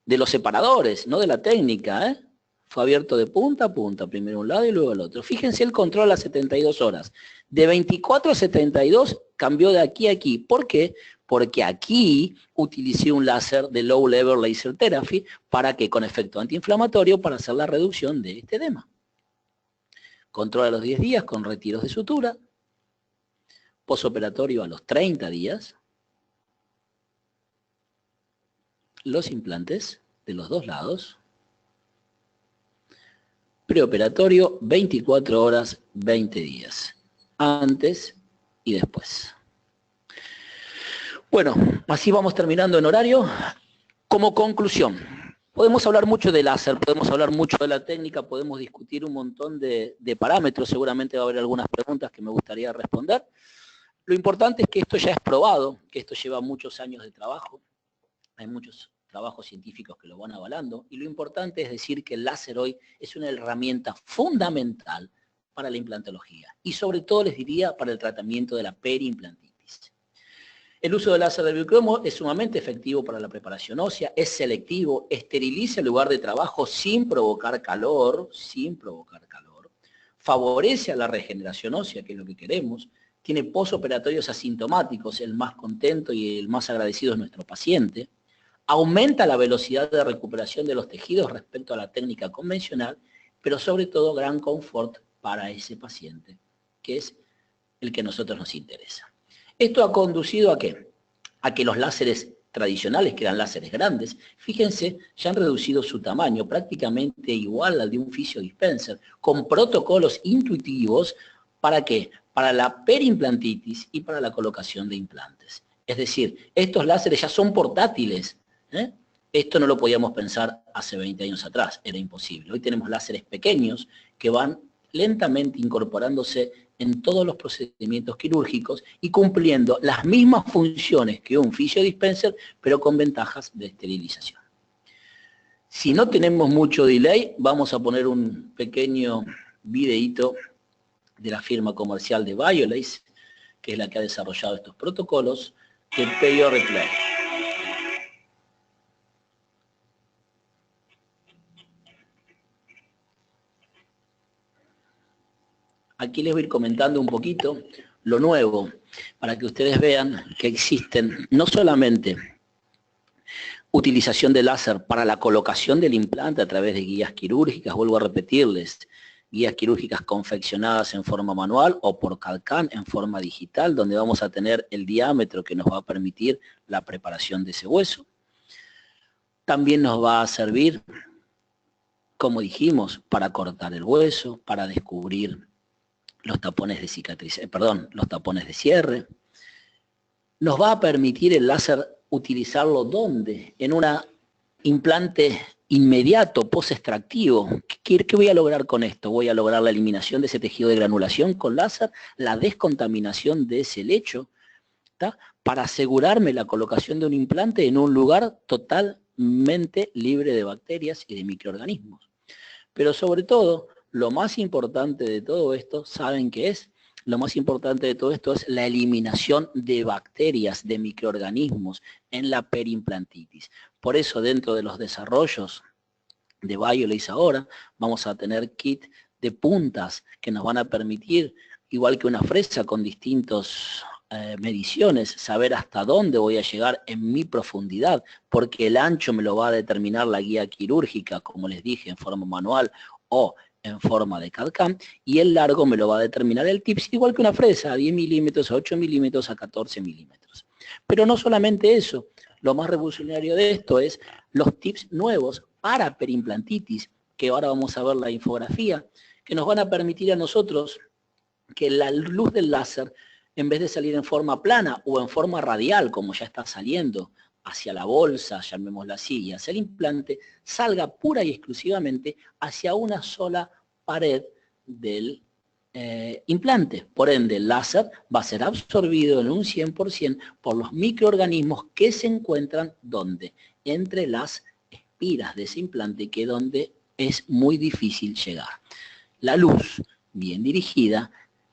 Speaker 2: de los separadores, no de la técnica, ¿eh? Fue abierto de punta a punta, primero un lado y luego el otro. Fíjense el control a las 72 horas. De 24 a 72 cambió de aquí a aquí. ¿Por qué? Porque aquí utilicé un láser de Low Level Laser Therapy para que con efecto antiinflamatorio para hacer la reducción de este edema. Control a los 10 días con retiros de sutura. Posoperatorio a los 30 días. Los implantes de los dos lados. Preoperatorio 24 horas, 20 días. Antes y después. Bueno, así vamos terminando en horario. Como conclusión, podemos hablar mucho de láser, podemos hablar mucho de la técnica, podemos discutir un montón de parámetros, seguramente va a haber algunas preguntas que me gustaría responder. Lo importante es que esto ya es probado, que esto lleva muchos años de trabajo, hay muchos trabajos científicos que lo van avalando, y lo importante es decir que el láser hoy es una herramienta fundamental para la implantología, y sobre todo les diría para el tratamiento de la periimplantitis. El uso del láser de biocromo es sumamente efectivo para la preparación ósea, es selectivo, esteriliza el lugar de trabajo sin provocar calor, favorece a la regeneración ósea, que es lo que queremos, tiene posoperatorios asintomáticos, el más contento y el más agradecido es nuestro paciente, aumenta la velocidad de recuperación de los tejidos respecto a la técnica convencional, pero sobre todo gran confort para ese paciente, que es el que a nosotros nos interesa. Esto ha conducido ¿a qué? A que los láseres tradicionales, que eran láseres grandes, fíjense, ya han reducido su tamaño, prácticamente igual al de un fisiodispenser, con protocolos intuitivos, ¿para qué? Para la periimplantitis y para la colocación de implantes. Es decir, estos láseres ya son portátiles, ¿eh? Esto no lo podíamos pensar hace 20 años atrás, era imposible. Hoy tenemos láseres pequeños que van lentamente incorporándose en todos los procedimientos quirúrgicos y cumpliendo las mismas funciones que un fisiodispenser, pero con ventajas de esterilización. Si no tenemos mucho delay, vamos a poner un pequeño videíto de la firma comercial de Biolase, que es la que ha desarrollado estos protocolos, de PO Replay. Aquí les voy a ir comentando un poquito lo nuevo, para que ustedes vean que existen no solamente utilización de láser para la colocación del implante a través de guías quirúrgicas, vuelvo a repetirles, guías quirúrgicas confeccionadas en forma manual o por CAD/CAM en forma digital, donde vamos a tener el diámetro que nos va a permitir la preparación de ese hueso. También nos va a servir, como dijimos, para cortar el hueso, para descubrir los tapones de cicatriz, los tapones de cierre. Nos va a permitir el láser utilizarlo ¿dónde? En un implante inmediato, post-extractivo. ¿Qué voy a lograr con esto? Voy a lograr la eliminación de ese tejido de granulación con láser, la descontaminación de ese lecho, ¿tá? Para asegurarme la colocación de un implante en un lugar totalmente libre de bacterias y de microorganismos. Pero sobre todo, lo más importante de todo esto, ¿saben qué es? Lo más importante de todo esto es la eliminación de bacterias, de microorganismos en la periimplantitis. Por eso dentro de los desarrollos de Biolase ahora vamos a tener kit de puntas que nos van a permitir, igual que una fresa con distintas mediciones, saber hasta dónde voy a llegar en mi profundidad, porque el ancho me lo va a determinar la guía quirúrgica, como les dije, en forma manual o en forma de CAD/CAM, y el largo me lo va a determinar el TIPS, igual que una fresa, a 10 milímetros, a 8 milímetros, a 14 milímetros. Pero no solamente eso, lo más revolucionario de esto es los tips nuevos para periimplantitis, que ahora vamos a ver la infografía, que nos van a permitir a nosotros que la luz del láser, en vez de salir en forma plana o en forma radial, como ya está saliendo, hacia la bolsa, llamémosla así, y hacia el implante, salga pura y exclusivamente hacia una sola pared del implante. Por ende, el láser va a ser absorbido en un 100% por los microorganismos que se encuentran ¿dónde? Entre las espiras de ese implante, que es donde es muy difícil llegar. la luz, bien dirigida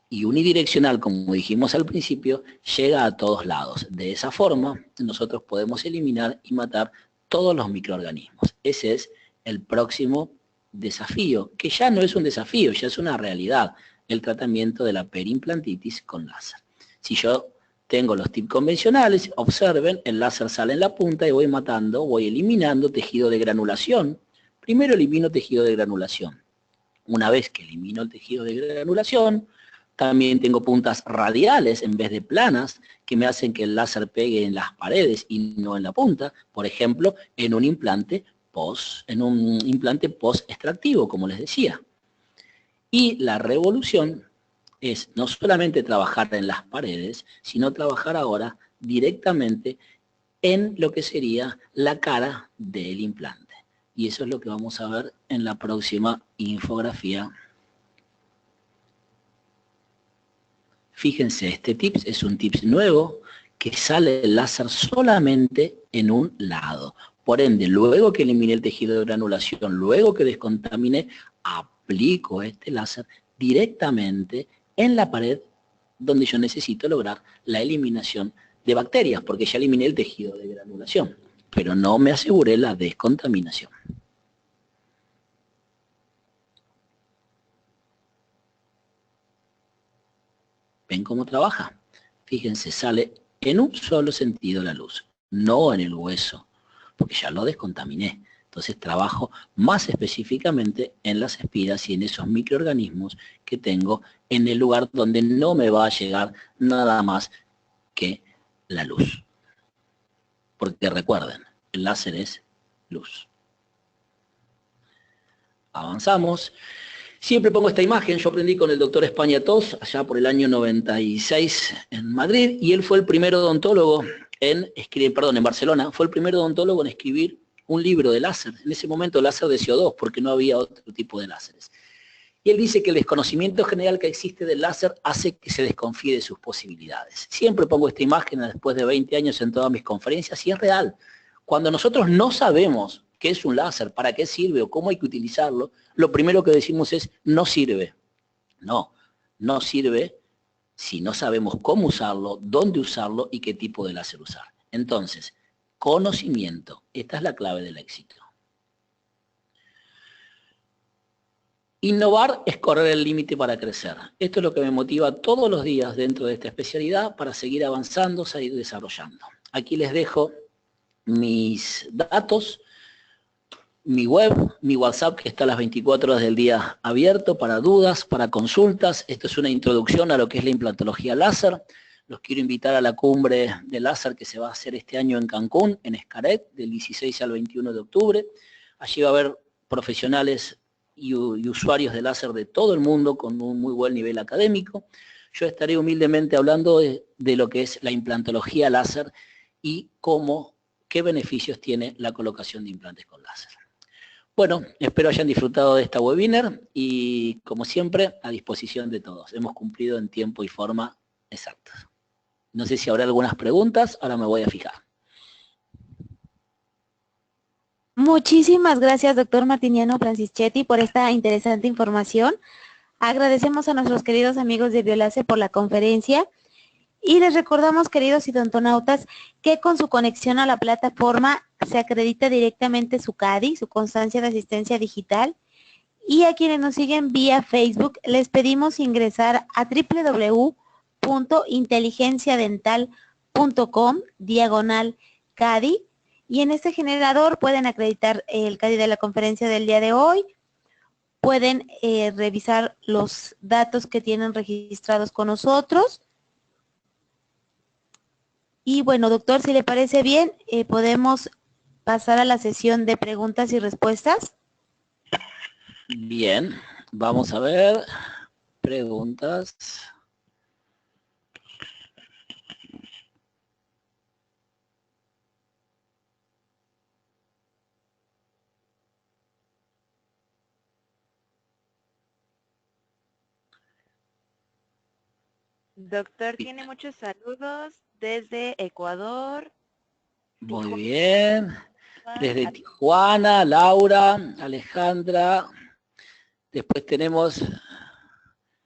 Speaker 2: y unidireccional, como dijimos al principio, llega a todos lados. De esa forma, nosotros podemos eliminar y matar todos los microorganismos. Ese es el próximo desafío, que ya no es un desafío, ya es una realidad, el tratamiento de la perimplantitis con láser. Si yo tengo los tips convencionales, observen, el láser sale en la punta y voy matando, voy eliminando tejido de granulación. Primero elimino tejido de granulación. Una vez que elimino el tejido de granulación, también tengo puntas radiales en vez de planas que me hacen que el láser pegue en las paredes y no en la punta, por ejemplo, en un implante post-extractivo, como les decía. Y la revolución es no solamente trabajar en las paredes, sino trabajar ahora directamente en lo que sería la cara del implante. Y eso es lo que vamos a ver en la próxima infografía. Fíjense, este tips es un tips nuevo que sale el láser solamente en un lado. Por ende, luego que elimine el tejido de granulación, luego que descontamine, aplico este láser directamente en la pared donde yo necesito lograr la eliminación de bacterias, porque ya eliminé el tejido de granulación, pero no me aseguré la descontaminación. ¿Ven cómo trabaja? Fíjense, sale en un solo sentido la luz, no en el hueso, porque ya lo descontaminé. Entonces trabajo más específicamente en las espiras y en esos microorganismos que tengo en el lugar donde no me va a llegar nada más que la luz. Porque recuerden, el láser es luz. Avanzamos. Siempre pongo esta imagen, yo aprendí con el doctor España Tos, allá por el año 96 en Madrid, y él fue el primer odontólogo en Barcelona, fue el primer odontólogo en escribir un libro de láser, en ese momento láser de CO2, porque no había otro tipo de láseres. Y él dice que el desconocimiento general que existe del láser hace que se desconfíe de sus posibilidades. Siempre pongo esta imagen después de 20 años en todas mis conferencias y es real. Cuando nosotros no sabemos qué es un láser, para qué sirve o cómo hay que utilizarlo, lo primero que decimos es no sirve. No, no sirve si no sabemos cómo usarlo, dónde usarlo y qué tipo de láser usar. Entonces, conocimiento, esta es la clave del éxito. Innovar es correr el límite para crecer. Esto es lo que me motiva todos los días dentro de esta especialidad para seguir avanzando, seguir desarrollando. Aquí les dejo mis datos, mi web, mi WhatsApp que está a las 24 horas del día abierto para dudas, para consultas. Esto es una introducción a lo que es la implantología láser. Los quiero invitar a la cumbre de láser que se va a hacer este año en Cancún, en Xcaret, del 16 al 21 de octubre. Allí va a haber profesionales y usuarios de láser de todo el mundo con un muy buen nivel académico. Yo estaré humildemente hablando de lo que es la implantología láser y qué beneficios tiene la colocación de implantes con láser. Bueno, espero hayan disfrutado de esta webinar y, como siempre, a disposición de todos. Hemos cumplido en tiempo y forma exactos. No sé si habrá algunas preguntas, ahora me voy a fijar.
Speaker 1: Muchísimas gracias, doctor Martiniano Francischetti, por esta interesante información. Agradecemos a nuestros queridos amigos de Biolase por la conferencia y les recordamos, queridos idontonautas, que con su conexión a la plataforma se acredita directamente su CADI, su constancia de asistencia digital, y a quienes nos siguen vía Facebook les pedimos ingresar a www.inteligenciadental.com/CADI y en este generador pueden acreditar el CADI de la conferencia del día de hoy, pueden revisar los datos que tienen registrados con nosotros. Y bueno, doctor, si le parece bien, podemos pasar a la sesión de preguntas y respuestas.
Speaker 2: Bien, vamos a ver. Preguntas.
Speaker 4: Doctor, tiene muchos saludos desde Ecuador.
Speaker 2: Muy bien. Desde Tijuana, Laura, Alejandra, Después tenemos,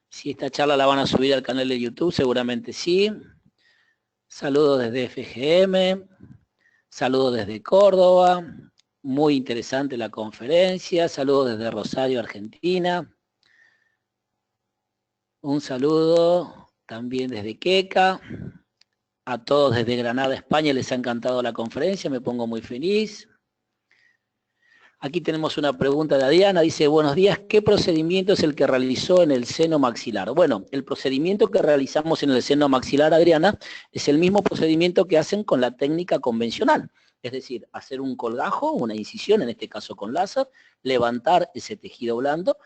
Speaker 2: si esta charla la van a subir al canal de YouTube, seguramente sí. Saludos desde FGM, saludos desde Córdoba, muy interesante la conferencia, saludos desde Rosario, Argentina. Un saludo también desde Queca. A todos desde Granada, España, les ha encantado la conferencia, me pongo muy feliz. Aquí tenemos una pregunta de Adriana, dice, buenos días, ¿qué procedimiento es el que realizó en el seno maxilar? Bueno, el procedimiento que realizamos en el seno maxilar, Adriana, es el mismo procedimiento que hacen con la técnica convencional. Es decir, hacer un colgajo, una incisión, en este caso con láser, levantar ese tejido blando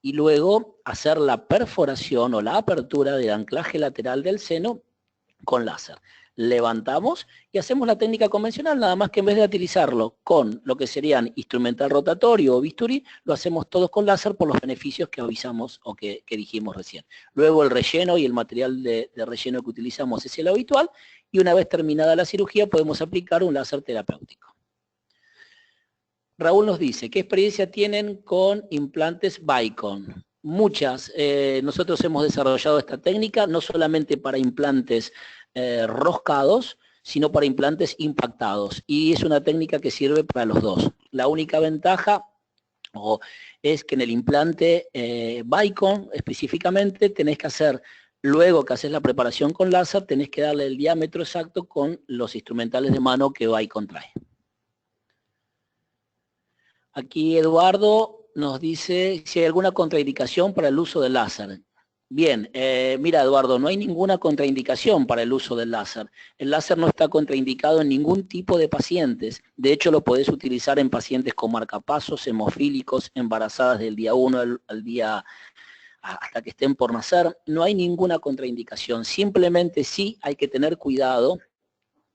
Speaker 2: y luego hacer la perforación o la apertura del anclaje lateral del seno con láser. Levantamos y hacemos la técnica convencional, nada más que en vez de utilizarlo con lo que serían instrumental rotatorio o bisturí, lo hacemos todos con láser por los beneficios que avisamos o que dijimos recién. Luego el relleno y el material de relleno que utilizamos es el habitual y una vez terminada la cirugía podemos aplicar un láser terapéutico. Raúl nos dice, ¿qué experiencia tienen con implantes Vicon? Muchas. Nosotros hemos desarrollado esta técnica no solamente para implantes roscados, sino para implantes impactados. Y es una técnica que sirve para los dos. La única ventaja es que en el implante Vicon específicamente tenés que hacer, luego que haces la preparación con láser, tenés que darle el diámetro exacto con los instrumentales de mano que Vicon trae. Aquí Eduardo nos dice si hay alguna contraindicación para el uso del láser. Bien, mira Eduardo, no hay ninguna contraindicación para el uso del láser. El láser no está contraindicado en ningún tipo de pacientes. De hecho, lo podés utilizar en pacientes con marcapasos, hemofílicos, embarazadas del día 1 al día hasta que estén por nacer. No hay ninguna contraindicación. Simplemente sí hay que tener cuidado,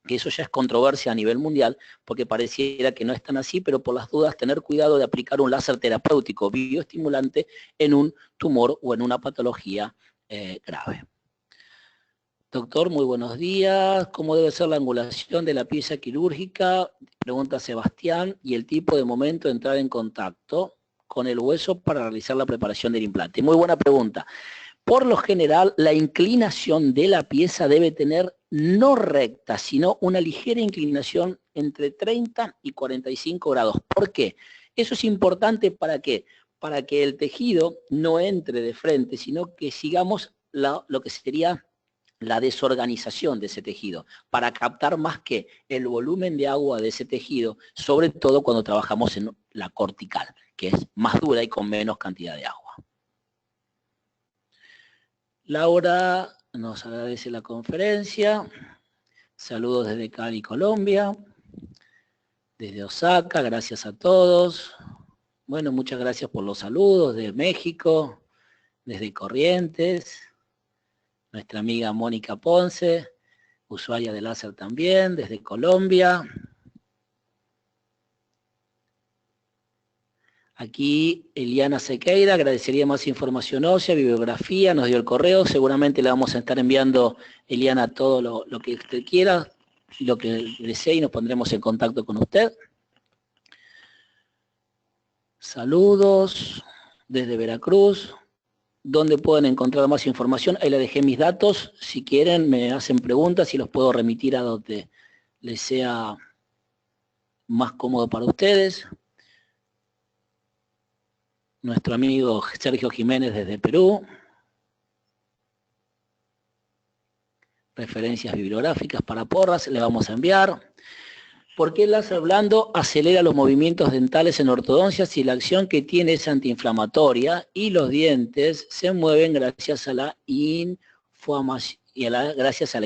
Speaker 2: que eso ya es controversia a nivel mundial, porque pareciera que no es tan así, pero por las dudas tener cuidado de aplicar un láser terapéutico bioestimulante en un tumor o en una patología grave. Doctor, muy buenos días. ¿Cómo debe ser la angulación de la pieza quirúrgica? Pregunta Sebastián. Y el tipo de momento de entrar en contacto con el hueso para realizar la preparación del implante. Muy buena pregunta. Por lo general, la inclinación de la pieza debe tener no recta, sino una ligera inclinación entre 30 y 45 grados. ¿Por qué? Eso es importante ¿para qué? Para que el tejido no entre de frente, sino que sigamos lo que sería la desorganización de ese tejido, para captar más que el volumen de agua de ese tejido, sobre todo cuando trabajamos en la cortical, que es más dura y con menos cantidad de agua. Laura nos agradece la conferencia. Saludos desde Cali, Colombia. Desde Osaka, gracias a todos. Bueno, muchas gracias por los saludos de México, desde Corrientes. Nuestra amiga Mónica Ponce, usuaria de láser también, desde Colombia. Aquí Eliana Sequeira, agradecería más información ósea, bibliografía, nos dio el correo, seguramente le vamos a estar enviando, Eliana, todo lo que usted quiera, lo que desee y nos pondremos en contacto con usted. Saludos desde Veracruz. ¿Dónde pueden encontrar más información? Ahí le dejé mis datos, si quieren me hacen preguntas y los puedo remitir a donde les sea más cómodo para ustedes. Nuestro amigo Sergio Jiménez desde Perú. Referencias bibliográficas para Porras, le vamos a enviar. ¿Por qué el láser blando acelera los movimientos dentales en ortodoncia si la acción que tiene es antiinflamatoria y los dientes se mueven gracias a la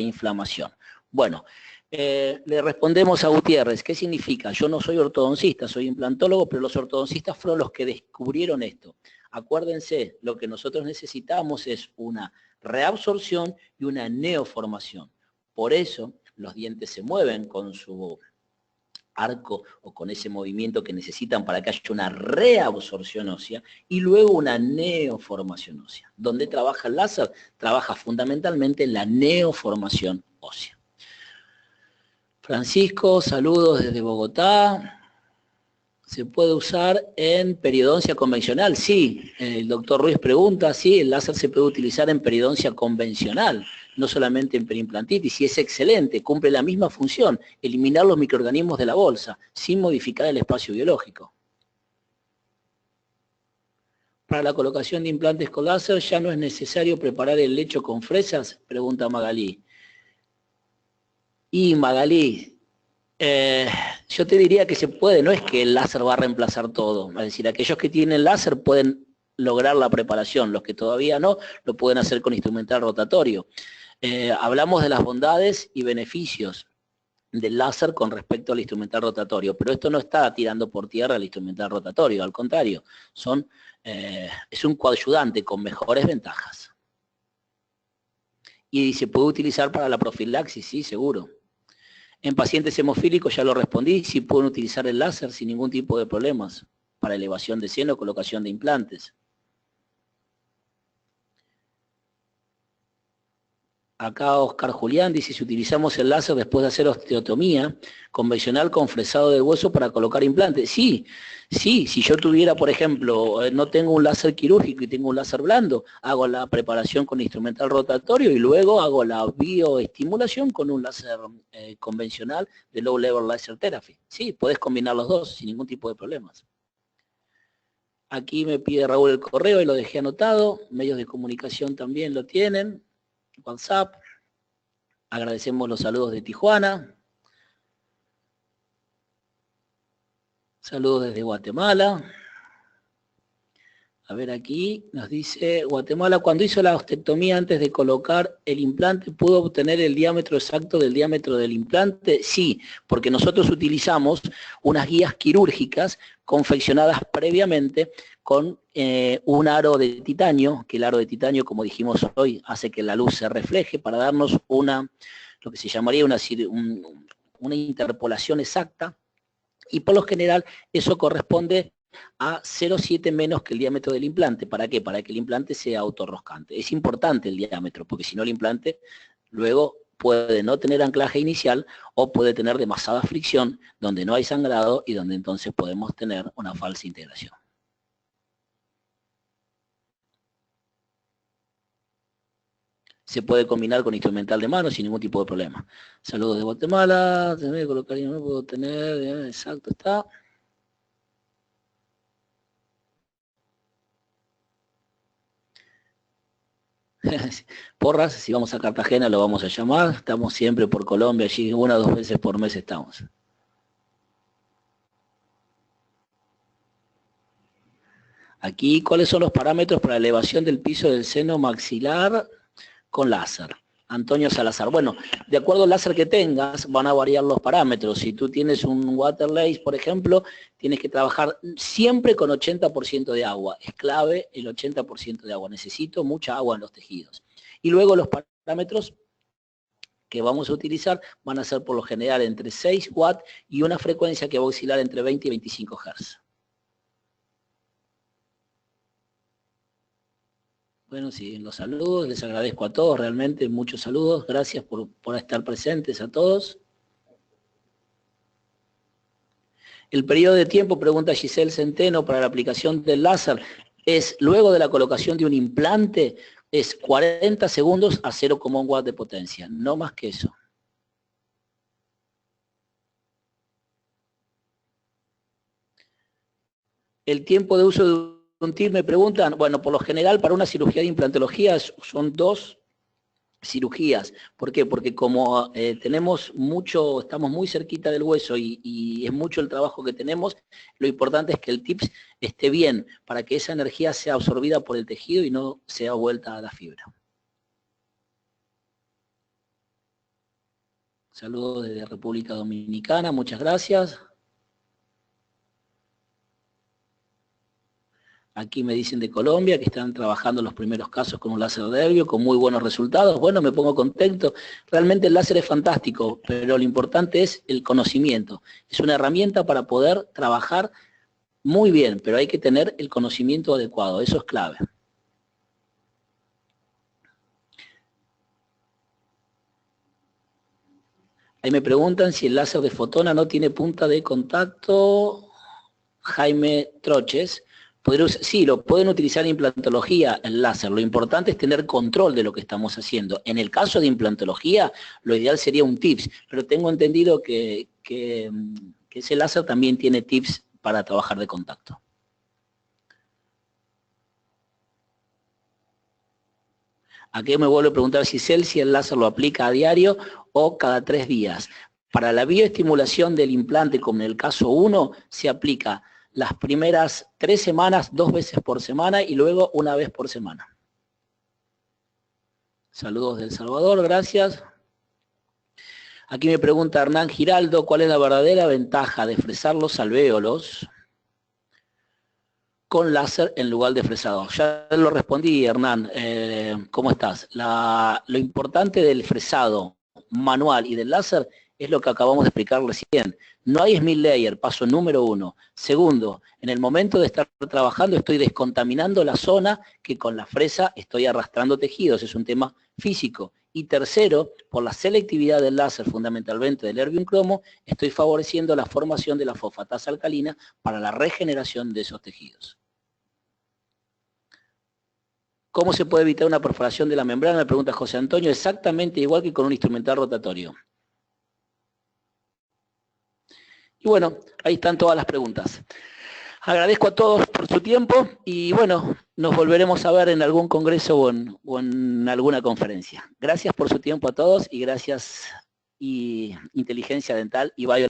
Speaker 2: inflamación? Bueno, le respondemos a Gutiérrez, ¿qué significa? Yo no soy ortodoncista, soy implantólogo, pero los ortodoncistas fueron los que descubrieron esto. Acuérdense, lo que nosotros necesitamos es una reabsorción y una neoformación. Por eso los dientes se mueven con su arco o con ese movimiento que necesitan para que haya una reabsorción ósea y luego una neoformación ósea. ¿Dónde trabaja el láser? Trabaja fundamentalmente en la neoformación ósea. Francisco, saludos desde Bogotá. ¿Se puede usar en periodoncia convencional? Sí. El doctor Ruiz pregunta, sí, el láser se puede utilizar en periodoncia convencional, no solamente en periimplantitis, y es excelente, cumple la misma función, eliminar los microorganismos de la bolsa, sin modificar el espacio biológico. Para la colocación de implantes con láser, ¿ya no es necesario preparar el lecho con fresas? Pregunta Magalí. Y Magalí, yo te diría que se puede, no es que el láser va a reemplazar todo, es decir, aquellos que tienen láser pueden lograr la preparación, los que todavía no, lo pueden hacer con instrumental rotatorio. Hablamos de las bondades y beneficios del láser con respecto al instrumental rotatorio, pero esto no está tirando por tierra el instrumental rotatorio, al contrario, es un coayudante con mejores ventajas. Y se puede utilizar para la profilaxis, sí, seguro. En pacientes hemofílicos ya lo respondí, si pueden utilizar el láser sin ningún tipo de problemas para elevación de seno o colocación de implantes. Acá Oscar Julián dice, si utilizamos el láser después de hacer osteotomía convencional con fresado del hueso para colocar implantes. Sí, sí, si yo tuviera, por ejemplo, no tengo un láser quirúrgico y tengo un láser blando, hago la preparación con instrumental rotatorio y luego hago la bioestimulación con un láser convencional de Low Level Laser Therapy. Sí, podés combinar los dos sin ningún tipo de problemas. Aquí me pide Raúl el correo y lo dejé anotado, medios de comunicación también lo tienen. WhatsApp, agradecemos los saludos de Tijuana, saludos desde Guatemala, a ver aquí, nos dice Guatemala, cuando hizo la ostectomía antes de colocar el implante, ¿pudo obtener el diámetro exacto del diámetro del implante? Sí, porque nosotros utilizamos unas guías quirúrgicas confeccionadas previamente con un aro de titanio, que el aro de titanio, como dijimos hoy, hace que la luz se refleje para darnos lo que se llamaría una interpolación exacta, y por lo general eso corresponde a 0,7 menos que el diámetro del implante. ¿Para qué? Para que el implante sea autorroscante. Es importante el diámetro, porque si no el implante luego puede no tener anclaje inicial o puede tener demasiada fricción, donde no hay sangrado y donde entonces podemos tener una falsa integración. Se puede combinar con instrumental de mano sin ningún tipo de problema. Saludos de Guatemala, tener que colocar, no puedo tener, exacto, está. Porras, si vamos a Cartagena lo vamos a llamar, estamos siempre por Colombia, allí 1 o 2 veces por mes estamos. Aquí, ¿cuáles son los parámetros para elevación del piso del seno maxilar con láser? Antonio Salazar. Bueno, de acuerdo al láser que tengas, van a variar los parámetros. Si tú tienes un Waterlace, por ejemplo, tienes que trabajar siempre con 80% de agua. Es clave el 80% de agua. Necesito mucha agua en los tejidos. Y luego los parámetros que vamos a utilizar van a ser por lo general entre 6 watts y una frecuencia que va a oscilar entre 20 y 25 Hz. Bueno, sí, los saludos, les agradezco a todos, realmente muchos saludos, gracias por estar presentes a todos. El periodo de tiempo, pregunta Giselle Centeno, para la aplicación del láser, es luego de la colocación de un implante, es 40 segundos a 0,1 watts de potencia, no más que eso. El tiempo de uso de un TIR, me preguntan, bueno, por lo general para una cirugía de implantología son 2 cirugías. ¿Por qué? Porque como estamos muy cerquita del hueso y es mucho el trabajo que tenemos, lo importante es que el TIPS esté bien para que esa energía sea absorbida por el tejido y no sea vuelta a la fibra. Saludos desde República Dominicana, muchas gracias. Aquí me dicen de Colombia que están trabajando los primeros casos con un láser de Elvio con muy buenos resultados. Bueno, me pongo contento. Realmente el láser es fantástico, pero lo importante es el conocimiento. Es una herramienta para poder trabajar muy bien, pero hay que tener el conocimiento adecuado. Eso es clave. Ahí me preguntan si el láser de fotona no tiene punta de contacto. Jaime Troches, sí, lo pueden utilizar en implantología, el láser. Lo importante es tener control de lo que estamos haciendo. En el caso de implantología, lo ideal sería un TIPS, pero tengo entendido que ese láser también tiene TIPS para trabajar de contacto. Aquí me vuelvo a preguntar si el láser lo aplica a diario o cada 3 días. Para la bioestimulación del implante, como en el caso 1, se aplica las primeras 3 semanas, 2 veces por semana y luego 1 vez por semana. Saludos de El Salvador, gracias. Aquí me pregunta Hernán Giraldo, ¿cuál es la verdadera ventaja de fresar los alvéolos con láser en lugar de fresado? Ya lo respondí, Hernán. ¿Cómo estás? Lo importante del fresado manual y del láser es lo que acabamos de explicar recién. No hay Smith Layer, paso número 1. Segundo, en el momento de estar trabajando estoy descontaminando la zona que con la fresa estoy arrastrando tejidos. Es un tema físico. Y tercero, por la selectividad del láser, fundamentalmente del erbium cromo, estoy favoreciendo la formación de la fosfatasa alcalina para la regeneración de esos tejidos. ¿Cómo se puede evitar una perforación de la membrana? Me pregunta José Antonio. Exactamente igual que con un instrumental rotatorio. Y bueno, ahí están todas las preguntas. Agradezco a todos por su tiempo y bueno, nos volveremos a ver en algún congreso o en alguna conferencia. Gracias por su tiempo a todos y gracias y Inteligencia Dental y Bio.